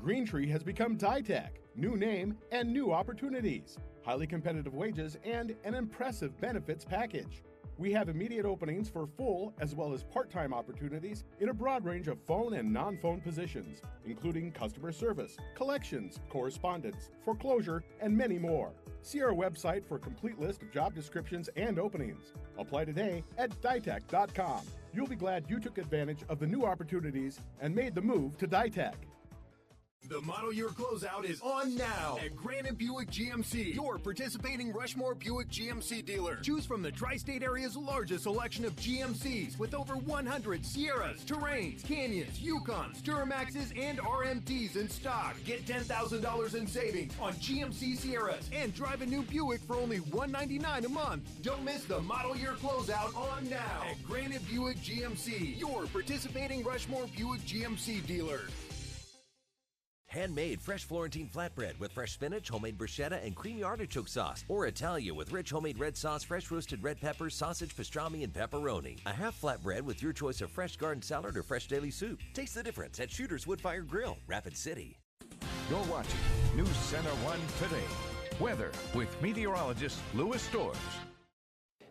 Greentree has become Ditech. New name and new opportunities. Highly competitive wages and an impressive benefits package. We have immediate openings for full as well as part-time opportunities in a broad range of phone and non-phone positions, including customer service, collections, correspondence, foreclosure, and many more. See our website for a complete list of job descriptions and openings. Apply today at ditech.com. You'll be glad you took advantage of the new opportunities and made the move to Ditech. The model year closeout is on now at Granite Buick GMC, your participating Rushmore Buick GMC dealer. Choose from the tri-state area's largest selection of GMCs with over 100 Sierras, Terrains, Canyons, Yukons, Duramaxes, and RMDs in stock. Get $10,000 in savings on GMC Sierras and drive a new Buick for only $199 a month. Don't miss the model year closeout on now at Granite Buick GMC, your participating Rushmore Buick GMC dealer. Handmade fresh Florentine flatbread with fresh spinach, homemade bruschetta, and creamy artichoke sauce. Or Italia with rich homemade red sauce, fresh roasted red peppers, sausage, pastrami, and pepperoni. A half flatbread with your choice of fresh garden salad or fresh daily soup. Taste the difference at Shooter's Woodfire Grill, Rapid City. You're watching News Center 1 Today. Weather with meteorologist Louis Storrs.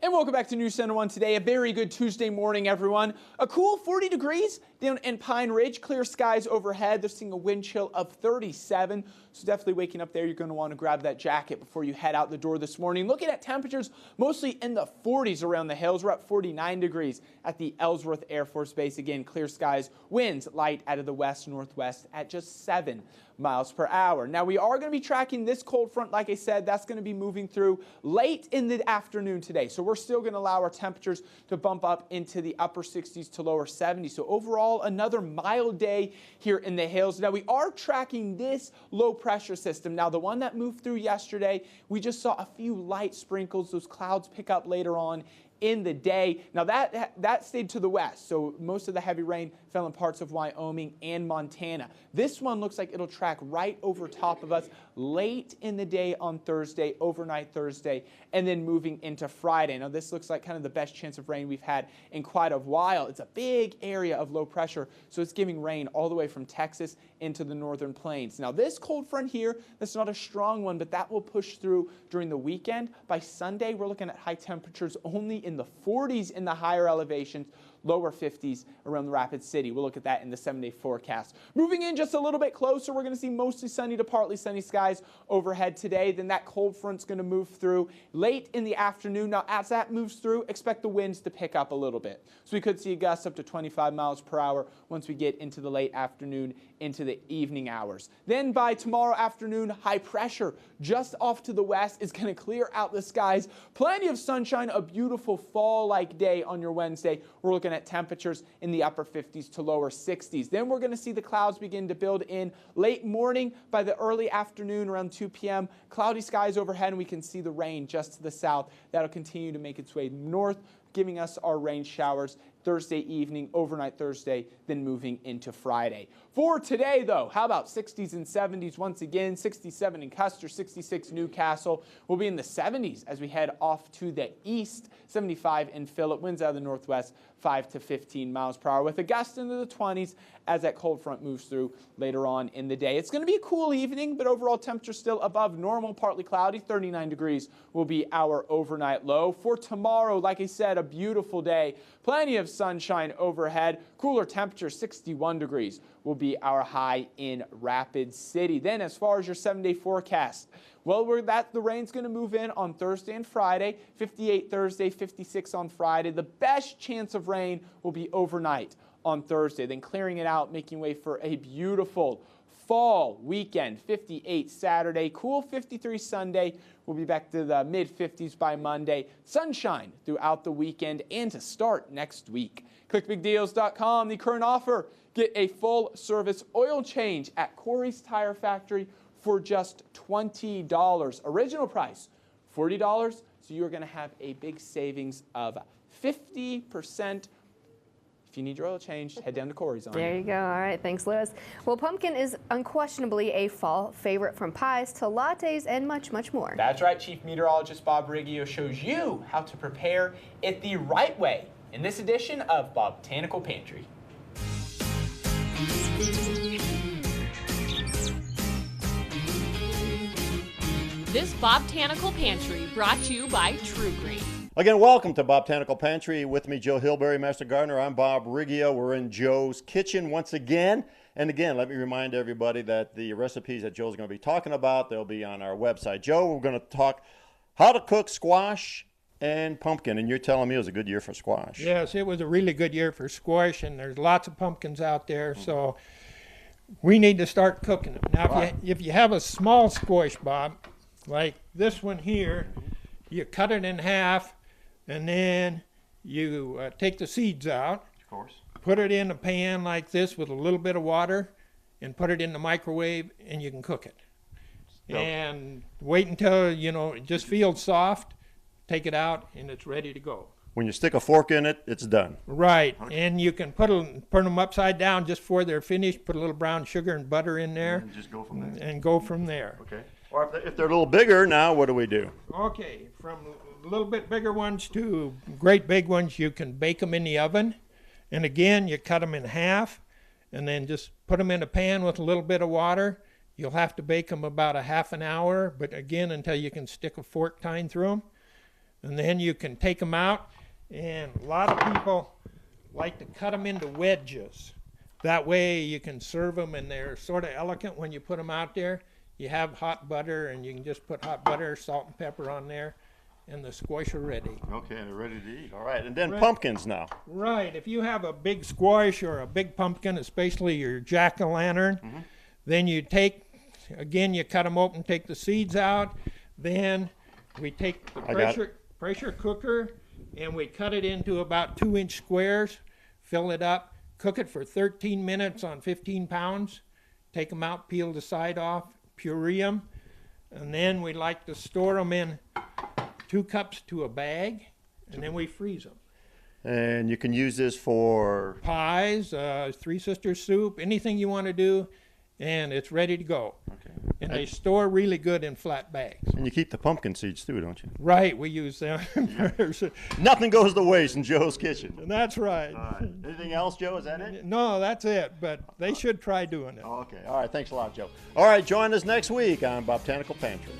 And welcome back to News Center 1 Today. A very good Tuesday morning, everyone. A cool 40 degrees down in Pine Ridge. Clear skies overhead. They're seeing a wind chill of 37. So definitely waking up there, you're going to want to grab that jacket before you head out the door this morning. Looking at temperatures mostly in the 40s around the hills. We're at 49 degrees at the Ellsworth Air Force Base. Again, clear skies. Winds light out of the west-northwest at just 7 miles per hour. Now, we are going to be tracking this cold front. Like I said, that's going to be moving through late in the afternoon today. So we're still going to allow our temperatures to bump up into the upper 60s to lower 70s. So overall, another mild day here in the hills. Now, we are tracking this low pressure system. Now, the one that moved through yesterday, we just saw a few light sprinkles. Those clouds pick up later on in the day. Now that stayed to the west, so most of the heavy rain fell in parts of Wyoming and Montana. This one looks like it'll track right over top of us late in the day on Thursday, overnight Thursday, and then moving into Friday. Now this looks like kind of the best chance of rain we've had in quite a while. It's a big area of low pressure, so it's giving rain all the way from Texas into the northern plains. Now this cold front here, that's not a strong one, but that will push through during the weekend. By Sunday, we're looking at high temperatures only in the 40s in the higher elevations, lower 50s around the Rapid City. We'll look at that in the 7-day forecast. Moving in just a little bit closer, we're going to see mostly sunny to partly sunny skies overhead today. Then that cold front's going to move through late in the afternoon. Now, as that moves through, expect the winds to pick up a little bit. So we could see gusts up to 25 miles per hour once we get into the late afternoon, into the evening hours. Then by tomorrow afternoon, high pressure just off to the west is going to clear out the skies. Plenty of sunshine, a beautiful fall-like day on your Wednesday. We're looking at temperatures in the upper 50s to lower 60s. Then we're going to see the clouds begin to build in late morning. By the early afternoon, around 2 p.m., cloudy skies overhead, and we can see the rain just to the south. That'll continue to make its way north, giving us our rain showers Thursday evening, overnight Thursday, then moving into Friday. For today, though, how about 60s and 70s once again? 67 in Custer, 66 Newcastle. We'll be in the 70s as we head off to the east. 75 in Phillip. Winds out of the northwest, 5 to 15 miles per hour with a gust into the 20s as that cold front moves through later on in the day. It's going to be a cool evening, but overall temperature still above normal, partly cloudy. 39 degrees will be our overnight low. For tomorrow, like I said, a beautiful day. Plenty of sunshine overhead. Cooler temperature, 61 degrees will be our high in Rapid City. Then as far as your 7-day forecast, well, the rain's going to move in on Thursday and Friday. 58 Thursday, 56 on Friday. The best chance of rain will be overnight on Thursday, then clearing it out, making way for a beautiful fall weekend. 58 Saturday, cool 53 Sunday. We'll be back to the mid-50s by Monday. Sunshine throughout the weekend and to start next week. ClickBigDeals.com, the current offer. Get a full-service oil change at Corey's Tire Factory for just $20. Original price, $40. So you're going to have a big savings of 50%. If you need your oil changed, head down to Corey's on. There you go. All right. Thanks, Lewis. Well, pumpkin is unquestionably a fall favorite, from pies to lattes and much, much more. That's right. Chief Meteorologist Bob Riggio shows you how to prepare it the right way in this edition of Botanical Pantry. This Botanical Pantry brought to you by True Green. Again, welcome to Botanical Pantry. With me, Joe Hilberry, Master Gardener. I'm Bob Riggio. We're in Joe's kitchen once again. And again, let me remind everybody that the recipes that Joe's going to be talking about, they'll be on our website. Joe, we're going to talk how to cook squash and pumpkin. And you're telling me it was a good year for squash. Yes, it was a really good year for squash, and there's lots of pumpkins out there. So we need to start cooking them. Now, if you have a small squash, Bob, like this one here, you cut it in half, and then you take the seeds out. Of course. Put it in a pan like this with a little bit of water, and put it in the microwave, and you can cook it. Yep. And wait until, it just feels soft. Take it out, and it's ready to go. When you stick a fork in it, it's done. Right, and you can put them upside down just before they're finished. Put a little brown sugar and butter in there. And just go from there. And go from there. Okay. Or if they're a little bigger, now what do we do? Okay, from a little bit bigger ones to great big ones, you can bake them in the oven. And again, you cut them in half, and then just put them in a pan with a little bit of water. You'll have to bake them about a half an hour, but again, until you can stick a fork tine through them. And then you can take them out, and a lot of people like to cut them into wedges. That way you can serve them, and they're sort of elegant when you put them out there. You have hot butter, and you can just put hot butter, salt, and pepper on there, and the squash are ready. Okay, they're ready to eat. All right, and then pumpkins now. Right. If you have a big squash or a big pumpkin, especially your jack-o'-lantern, then you take, again, you cut them open, take the seeds out. Then we take the pressure cooker, and we cut it into about 2-inch squares, fill it up, cook it for 13 minutes on 15 pounds. Take them out, peel the side off, puree them, and then we like to store them in 2 cups to a bag, and then we freeze them. And you can use this for pies, Three Sisters soup, anything you want to do, and it's ready to go. Okay. And they store really good in flat bags. And you keep the pumpkin seeds too, don't you? Right, we use them. Nothing goes to waste in Joe's kitchen. That's right. All right. Anything else, Joe? Is that it? No, that's it, but they should try doing it. Okay. All right, thanks a lot, Joe. All right, join us next week on Botanical Pantry.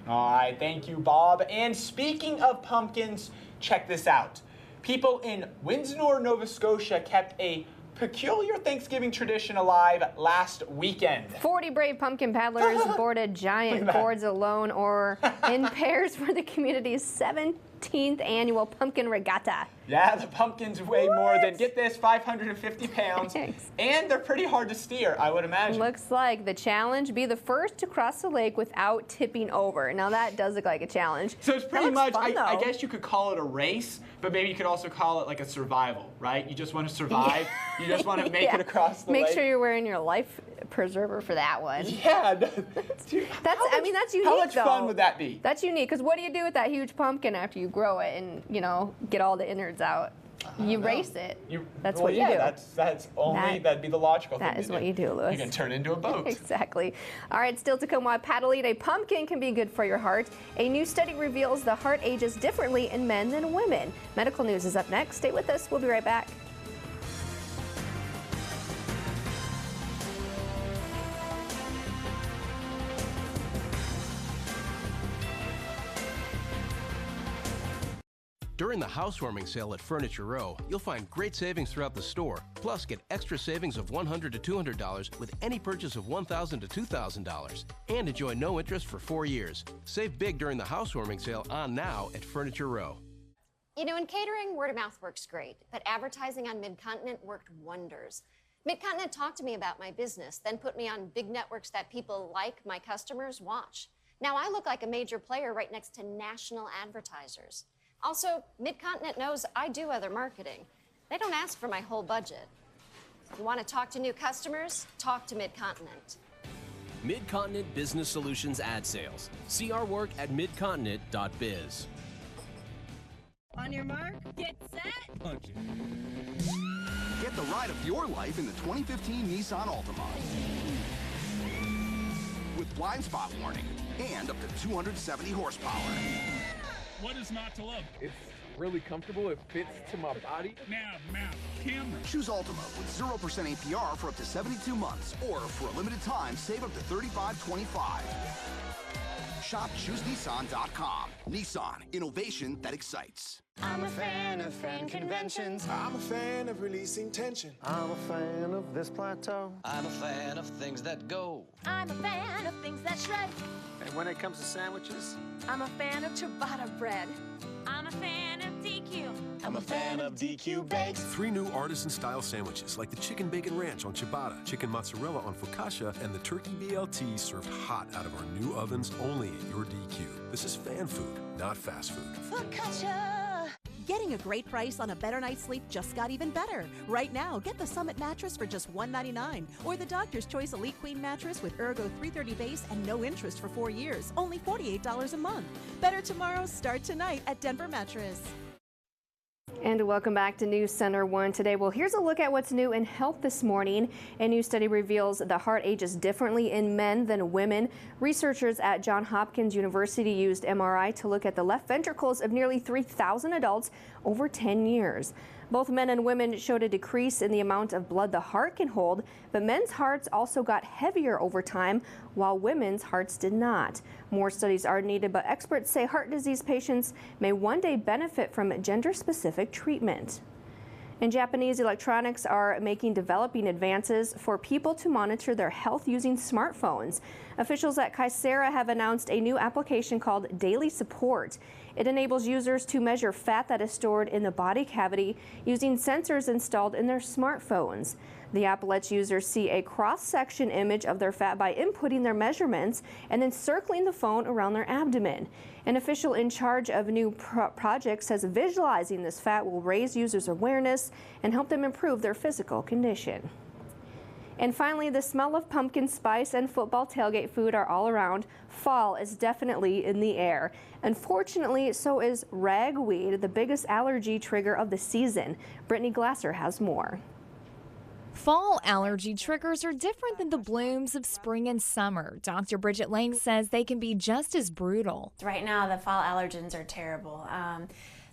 All right, thank you, Bob. And speaking of pumpkins, Check this out. People in Windsor, Nova Scotia kept a peculiar Thanksgiving tradition alive last weekend. 40 brave pumpkin paddlers boarded giant boards alone or in pairs for the community's 17th annual pumpkin regatta. Yeah, the pumpkins weigh more than, get this, 550 pounds. And they're pretty hard to steer, I would imagine. Looks like the challenge, be the first to cross the lake without tipping over. Now that does look like a challenge. So it's pretty much, fun, I guess you could call it a race, but maybe you could also call it like a survival, right? You just want to survive. You just want to make it across the lake. Make sure you're wearing your life preserver for that one. Yeah. Dude, that's unique, how much though. fun would that be? That's unique, because what do you do with that huge pumpkin after you grow it and, you know, get all the innards out? You race it. That's what you do. That'd be the logical thing. That is what you do, Lewis. You can turn into a boat. Exactly. All right, still to come, why paddling a pumpkin can be good for your heart. A new study reveals the heart ages differently in men than women. Medical news is up next. Stay with us. We'll be right back. During the housewarming sale at Furniture Row, you'll find great savings throughout the store. Plus, get extra savings of $100 to $200 with any purchase of $1,000 to $2,000. And enjoy no interest for 4 years. Save big during the housewarming sale on now at Furniture Row. You know, in catering, word of mouth works great, but advertising on Mid-Continent worked wonders. Mid-Continent talked to me about my business, then put me on big networks that people like my customers watch. Now I look like a major player right next to national advertisers. Also, Mid-Continent knows I do other marketing. They don't ask for my whole budget. If you want to talk to new customers, talk to Mid-Continent. Mid-Continent Business Solutions Ad Sales. See our work at midcontinent.biz. On your mark, get set, punch it. Get the ride of your life in the 2015 Nissan Altima. With blind spot warning and up to 270 horsepower. What is not to love? It's really comfortable. It fits to my body. Nav, camera. Choose Altima with 0% APR for up to 72 months, or for a limited time, save up to $35.25. Shop ChooseNissan.com. Nissan, innovation that excites. I'm a fan of fan conventions. I'm a fan of releasing tension. I'm a fan of this plateau. I'm a fan of things that go. I'm a fan of things that shred. And when it comes to sandwiches, I'm a fan of ciabatta bread. I'm a fan of DQ. I'm a fan of DQ bakes. 3 new artisan-style sandwiches, like the chicken bacon ranch on ciabatta, chicken mozzarella on focaccia, and the turkey BLT served hot out of our new ovens only at your DQ. This is fan food, not fast food. Focaccia. Getting a great price on a better night's sleep just got even better. Right now, get the Summit mattress for just $199, or the Doctor's Choice Elite Queen mattress with Ergo 330 base and no interest for 4 years, only $48 a month. Better tomorrow, start tonight at Denver Mattress. And welcome back to News Center 1 today. Well, here's a look at what's new in health this morning. A new study reveals the heart ages differently in men than women. Researchers at Johns Hopkins University used MRI to look at the left ventricles of nearly 3,000 adults over 10 years. Both men and women showed a decrease in the amount of blood the heart can hold, but men's hearts also got heavier over time, while women's hearts did not. More studies are needed, but experts say heart disease patients may one day benefit from gender-specific treatment. And Japanese electronics are making developing advances for people to monitor their health using smartphones. Officials at Kaisera have announced a new application called Daily Support. It enables users to measure fat that is stored in the body cavity using sensors installed in their smartphones. The app lets users see a cross-section image of their fat by inputting their measurements and then circling the phone around their abdomen. An official in charge of new project says visualizing this fat will raise users' awareness and help them improve their physical condition. And finally, the smell of pumpkin spice and football tailgate food are all around. Fall is definitely in the air. Unfortunately, so is ragweed, the biggest allergy trigger of the season. Brittany Glasser has more. Fall allergy triggers are different than the blooms of spring and summer. Dr. Bridget Lang says they can be just as brutal. Right now, the fall allergens are terrible.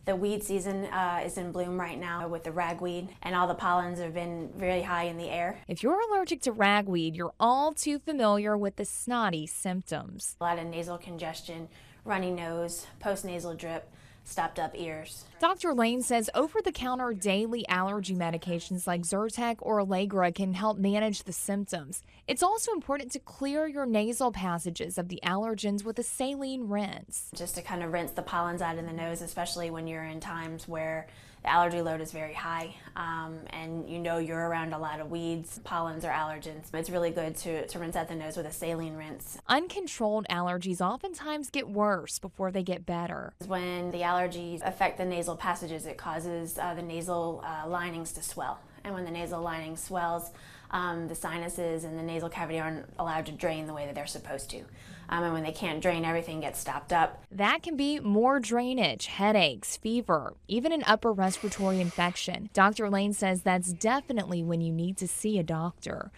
The weed season is in bloom right now with the ragweed, and all the pollens have been very high in the air. If you're allergic to ragweed, you're all too familiar with the snotty symptoms. A lot of nasal congestion, runny nose, postnasal drip, stopped up ears. Dr. Lane says over-the-counter daily allergy medications like Zyrtec or Allegra can help manage the symptoms. It's also important to clear your nasal passages of the allergens with a saline rinse. Just to kind of rinse the pollens out of the nose, especially when you're in times where the allergy load is very high and you know you're around a lot of weeds, pollens, or allergens. It's really good to rinse out the nose with a saline rinse. Uncontrolled allergies oftentimes get worse before they get better. When the allergies affect the nasal passages, it causes the nasal linings to swell. And when the nasal lining swells, the sinuses and the nasal cavity aren't allowed to drain the way that they're supposed to. And when they can't drain, everything gets stopped up. That can be more drainage, headaches, fever, even an upper respiratory infection. Dr. Lane says that's definitely when you need to see a doctor.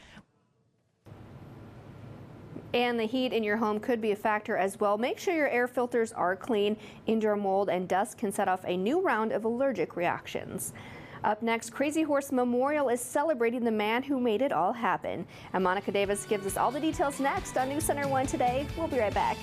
And the heat in your home could be a factor as well. Make sure your air filters are clean. Indoor mold and dust can set off a new round of allergic reactions. Up next, Crazy Horse Memorial is celebrating the man who made it all happen. And Monica Davis gives us all the details next on News Center 1 Today. We'll be right back.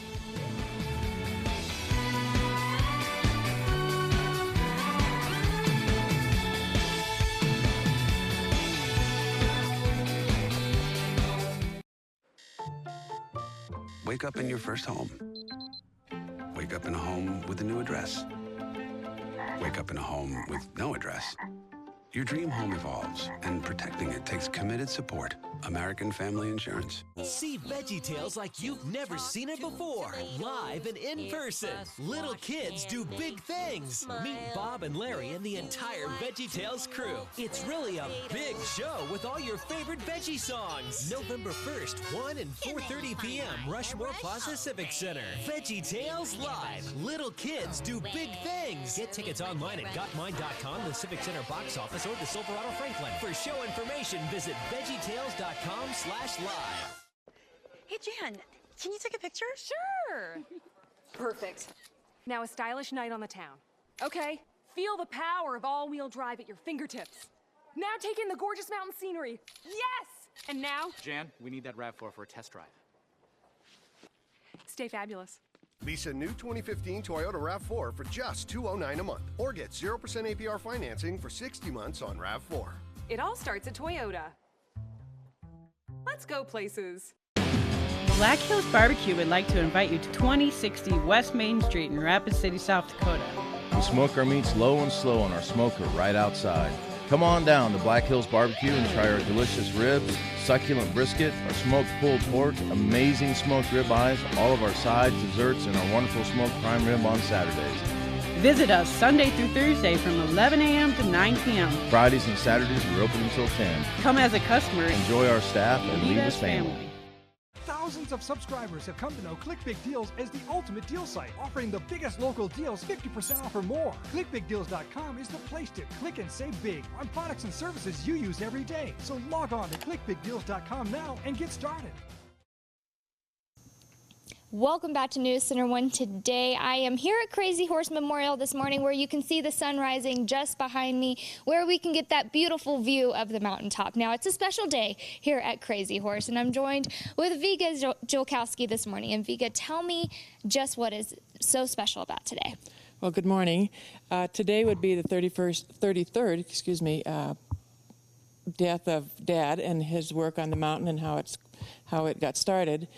Wake up in your first home. Wake up in a home with a new address. Wake up in a home with no address. Your dream home evolves, and protecting it takes committed support. American Family Insurance. See VeggieTales like you've never seen it before, live and in person. Little kids do big things. Meet Bob and Larry and the entire VeggieTales crew. It's really a big show with all your favorite veggie songs. November 1st, 1 and 4:30 p.m. Rushmore Plaza Civic Center. VeggieTales Live. Little kids do big things. Get tickets online at gotmine.com, the Civic Center box office, or the Silverado Franklin. For show information, visit VeggieTales.com/live. Hey, Jan, can you take a picture? Sure. Perfect. Now a stylish night on the town. Okay, feel the power of all-wheel drive at your fingertips. Now take in the gorgeous mountain scenery. Yes! And now? Jan, we need that RAV4 for a test drive. Stay fabulous. Lease a new 2015 Toyota RAV4 for just $209 a month. Or get 0% APR financing for 60 months on RAV4. It all starts at Toyota. Let's go places. Black Hills Barbecue would like to invite you to 2060 West Main Street in Rapid City, South Dakota. We smoke our meats low and slow on our smoker right outside. Come on down to Black Hills Barbecue and try our delicious ribs, succulent brisket, our smoked pulled pork, amazing smoked ribeyes, all of our sides, desserts, and our wonderful smoked prime rib on Saturdays. Visit us Sunday through Thursday from 11 a.m. to 9 p.m. Fridays and Saturdays, we're open until 10. Come as a customer. Enjoy our staff and leave as family. Thousands of subscribers have come to know Click Big Deals as the ultimate deal site, offering the biggest local deals 50% off or more. ClickBigDeals.com is the place to click and save big on products and services you use every day. So log on to ClickBigDeals.com now and get started. Welcome back to News Center 1 Today. I am here at Crazy Horse Memorial this morning where you can see the sun rising just behind me, where we can get that beautiful view of the mountaintop. Now, it's a special day here at Crazy Horse, and I'm joined with Vika Jolkowski this morning. And Vika, tell me just what is so special about today. Well, good morning. Today would be the 33rd death of Dad and his work on the mountain and how it got started.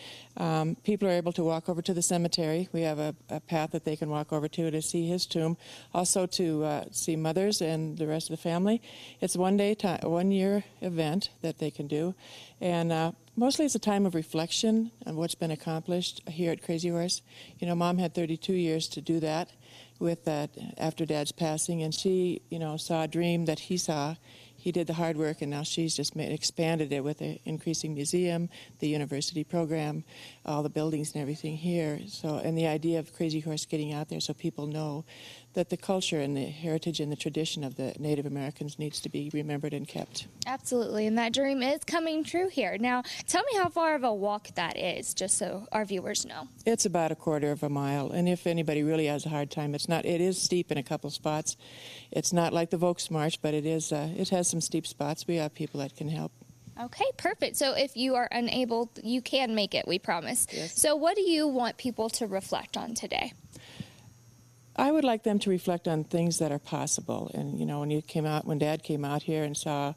People are able to walk over to the cemetery. We have a path that they can walk over to see his tomb, also to see mothers and the rest of the family. It's a 1-year event that they can do, and mostly it's a time of reflection on what's been accomplished here at Crazy Horse. You know, Mom had 32 years to do that with after Dad's passing, and she, saw a dream that he saw. He did the hard work, and now she's just expanded it with the increasing museum, the university program, all the buildings and everything here. So, and the idea of Crazy Horse getting out there so people know that the culture and the heritage and the tradition of the Native Americans needs to be remembered and kept. Absolutely, and that dream is coming true here. Now, tell me how far of a walk that is, just so our viewers know. It's about a quarter of a mile, and if anybody really has a hard time, it is steep in a couple spots. It's not like the Volks March, but it has some steep spots. We have people that can help. Okay, perfect. So if you are unable, you can make it, we promise. Yes. So what do you want people to reflect on today? I would like them to reflect on things that are possible. And, you know, when Dad came out here and saw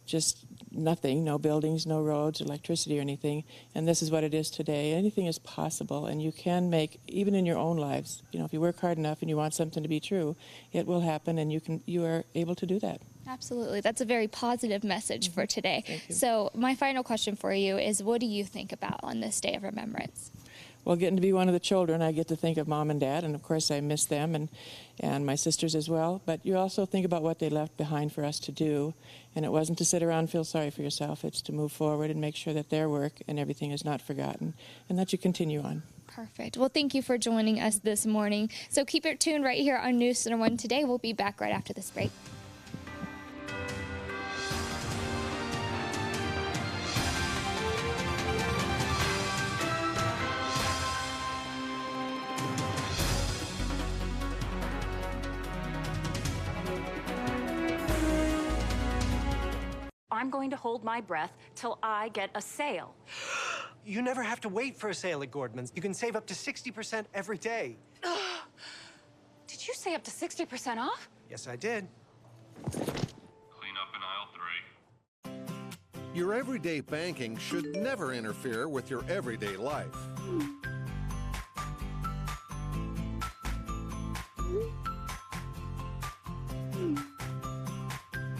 just nothing, no buildings, no roads, electricity or anything, and this is what it is today. Anything is possible, and you can make, even in your own lives, you know, if you work hard enough and you want something to be true, it will happen, and you are able to do that. Absolutely. That's a very positive message for today. Thank you. So my final question for you is, what do you think about on this day of remembrance? Well, getting to be one of the children, I get to think of Mom and Dad, and of course I miss them and my sisters as well. But you also think about what they left behind for us to do. And it wasn't to sit around and feel sorry for yourself. It's to move forward and make sure that their work and everything is not forgotten and that you continue on. Perfect. Well, thank you for joining us this morning. So keep it tuned right here on News Center 1 Today. We'll be back right after this break. I'm going to hold my breath till I get a sale. You never have to wait for a sale at Gordman's. You can save up to 60% every day. Did you say up to 60% off? Yes, I did. Clean up in aisle 3. Your everyday banking should never interfere with your everyday life.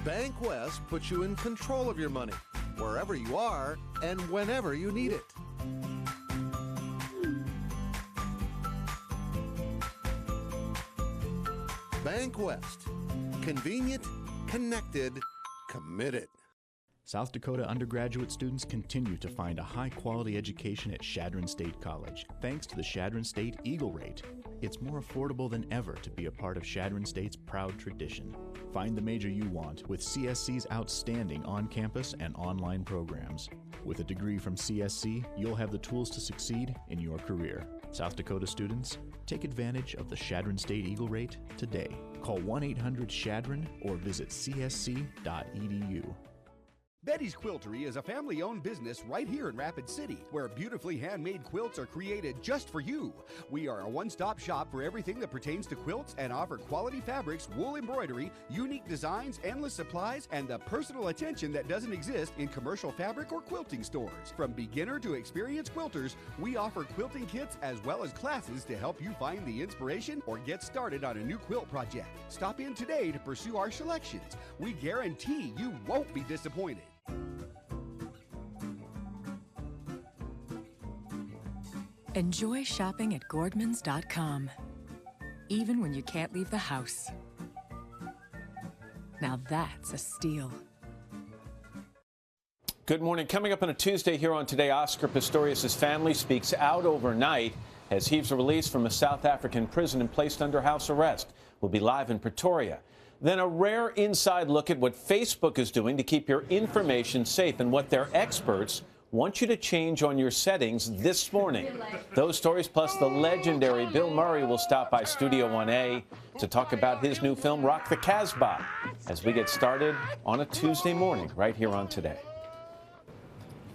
Bank West puts you in control of your money, wherever you are and whenever you need it. Bank West. Convenient, connected, committed. South Dakota undergraduate students continue to find a high-quality education at Chadron State College, thanks to the Chadron State Eagle Rate. It's more affordable than ever to be a part of Chadron State's proud tradition. Find the major you want with CSC's outstanding on-campus and online programs. With a degree from CSC, you'll have the tools to succeed in your career. South Dakota students, take advantage of the Chadron State Eagle Rate today. Call 1-800-CHADRON or visit csc.edu. Betty's Quiltery is a family-owned business right here in Rapid City, where beautifully handmade quilts are created just for you. We are a one-stop shop for everything that pertains to quilts and offer quality fabrics, wool embroidery, unique designs, endless supplies, and the personal attention that doesn't exist in commercial fabric or quilting stores. From beginner to experienced quilters, we offer quilting kits as well as classes to help you find the inspiration or get started on a new quilt project. Stop in today to pursue our selections. We guarantee you won't be disappointed. Enjoy shopping at Gordmans.com, even when you can't leave the house. Now that's a steal. Good morning. Coming up on a Tuesday here on Today, Oscar Pistorius' family speaks out overnight as he's released from a South African prison and placed under house arrest. We'll be live in Pretoria. Then a rare inside look at what Facebook is doing to keep your information safe and what their experts want you to change on your settings this morning. Those stories plus the legendary Bill Murray will stop by Studio 1A to talk about his new film, Rock the Casbah, as we get started on a Tuesday morning right here on Today.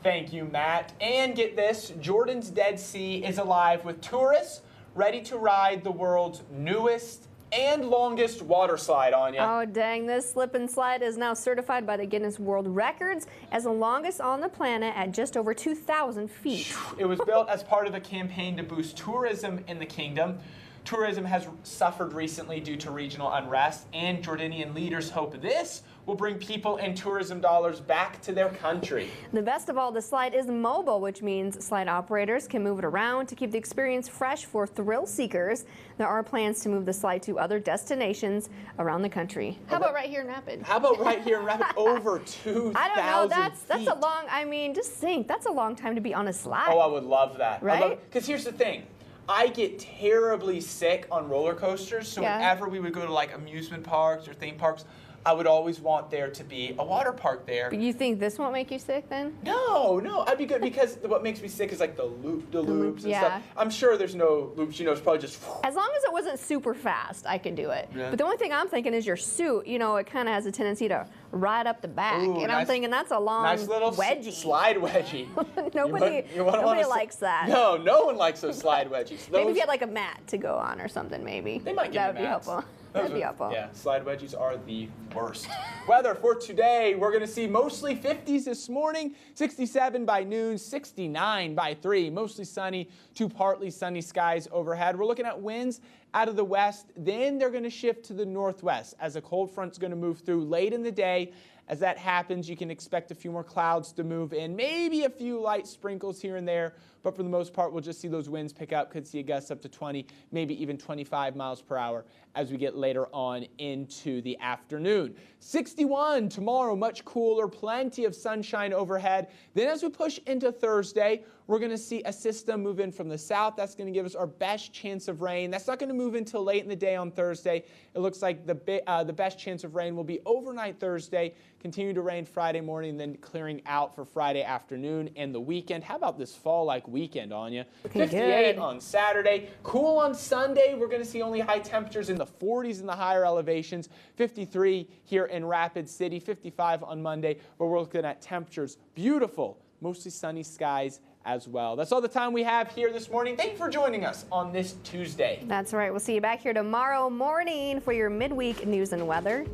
Thank you, Matt. And get this, Jordan's Dead Sea is alive with tourists ready to ride the world's newest and longest water slide, Anya. Oh, dang. This slip and slide is now certified by the Guinness World Records as the longest on the planet at just over 2,000 feet. It was built as part of a campaign to boost tourism in the kingdom. Tourism has suffered recently due to regional unrest, and Jordanian leaders hope this will bring people and tourism dollars back to their country. The best of all, the slide is mobile, which means slide operators can move it around to keep the experience fresh for thrill seekers. There are plans to move the slide to other destinations around the country. How about right here in Rapid? How about right here in Rapid? Over 2,000 I don't know. That's feet. a long, I mean, just think, that's a long time to be on a slide. Oh, I would love that. Right? Because here's the thing. I get terribly sick on roller coasters, so whenever we would go to like amusement parks or theme parks, I would always want there to be a water park there. But you think this won't make you sick then? No, I'd be good because what makes me sick is like the loops and stuff. I'm sure there's no loops, it's probably just... As long as it wasn't super fast, I could do it. Yeah. But the only thing I'm thinking is your suit, it kind of has a tendency to right up the back. Ooh, and I'm thinking that's a long nice little wedgie. Slide wedgie. Nobody likes that. No, no one likes those slide wedgies. Maybe if you had like a mat to go on or something, maybe. They might give that you would be mats. helpful. That'd be helpful. Yeah, slide wedgies are the worst. Weather for today, we're going to see mostly 50s this morning, 67 by noon, 69 by 3. Mostly sunny to partly sunny skies overhead. We're looking at winds out of the west, then they're going to shift to the northwest as a cold front's going to move through late in the day. As that happens, you can expect a few more clouds to move in, maybe a few light sprinkles here and there, but for the most part, we'll just see those winds pick up. Could see a gust up to 20, maybe even 25 miles per hour as we get later on into the afternoon. 61 tomorrow, much cooler, plenty of sunshine overhead. Then as we push into Thursday, we're going to see a system move in from the south. That's going to give us our best chance of rain. That's not going to move until late in the day on Thursday. It looks like the best chance of rain will be overnight Thursday, continue to rain Friday morning, then clearing out for Friday afternoon and the weekend. How about this fall-like weekend, Anya? 58 on Saturday. Cool on Sunday. We're going to see only high temperatures in the 40s in the higher elevations. 53 here in Rapid City. 55 on Monday. But we're looking at temperatures beautiful, mostly sunny skies as well. That's all the time we have here this morning. Thank you for joining us on this Tuesday. That's right. We'll see you back here tomorrow morning for your midweek news and weather.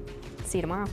See you tomorrow.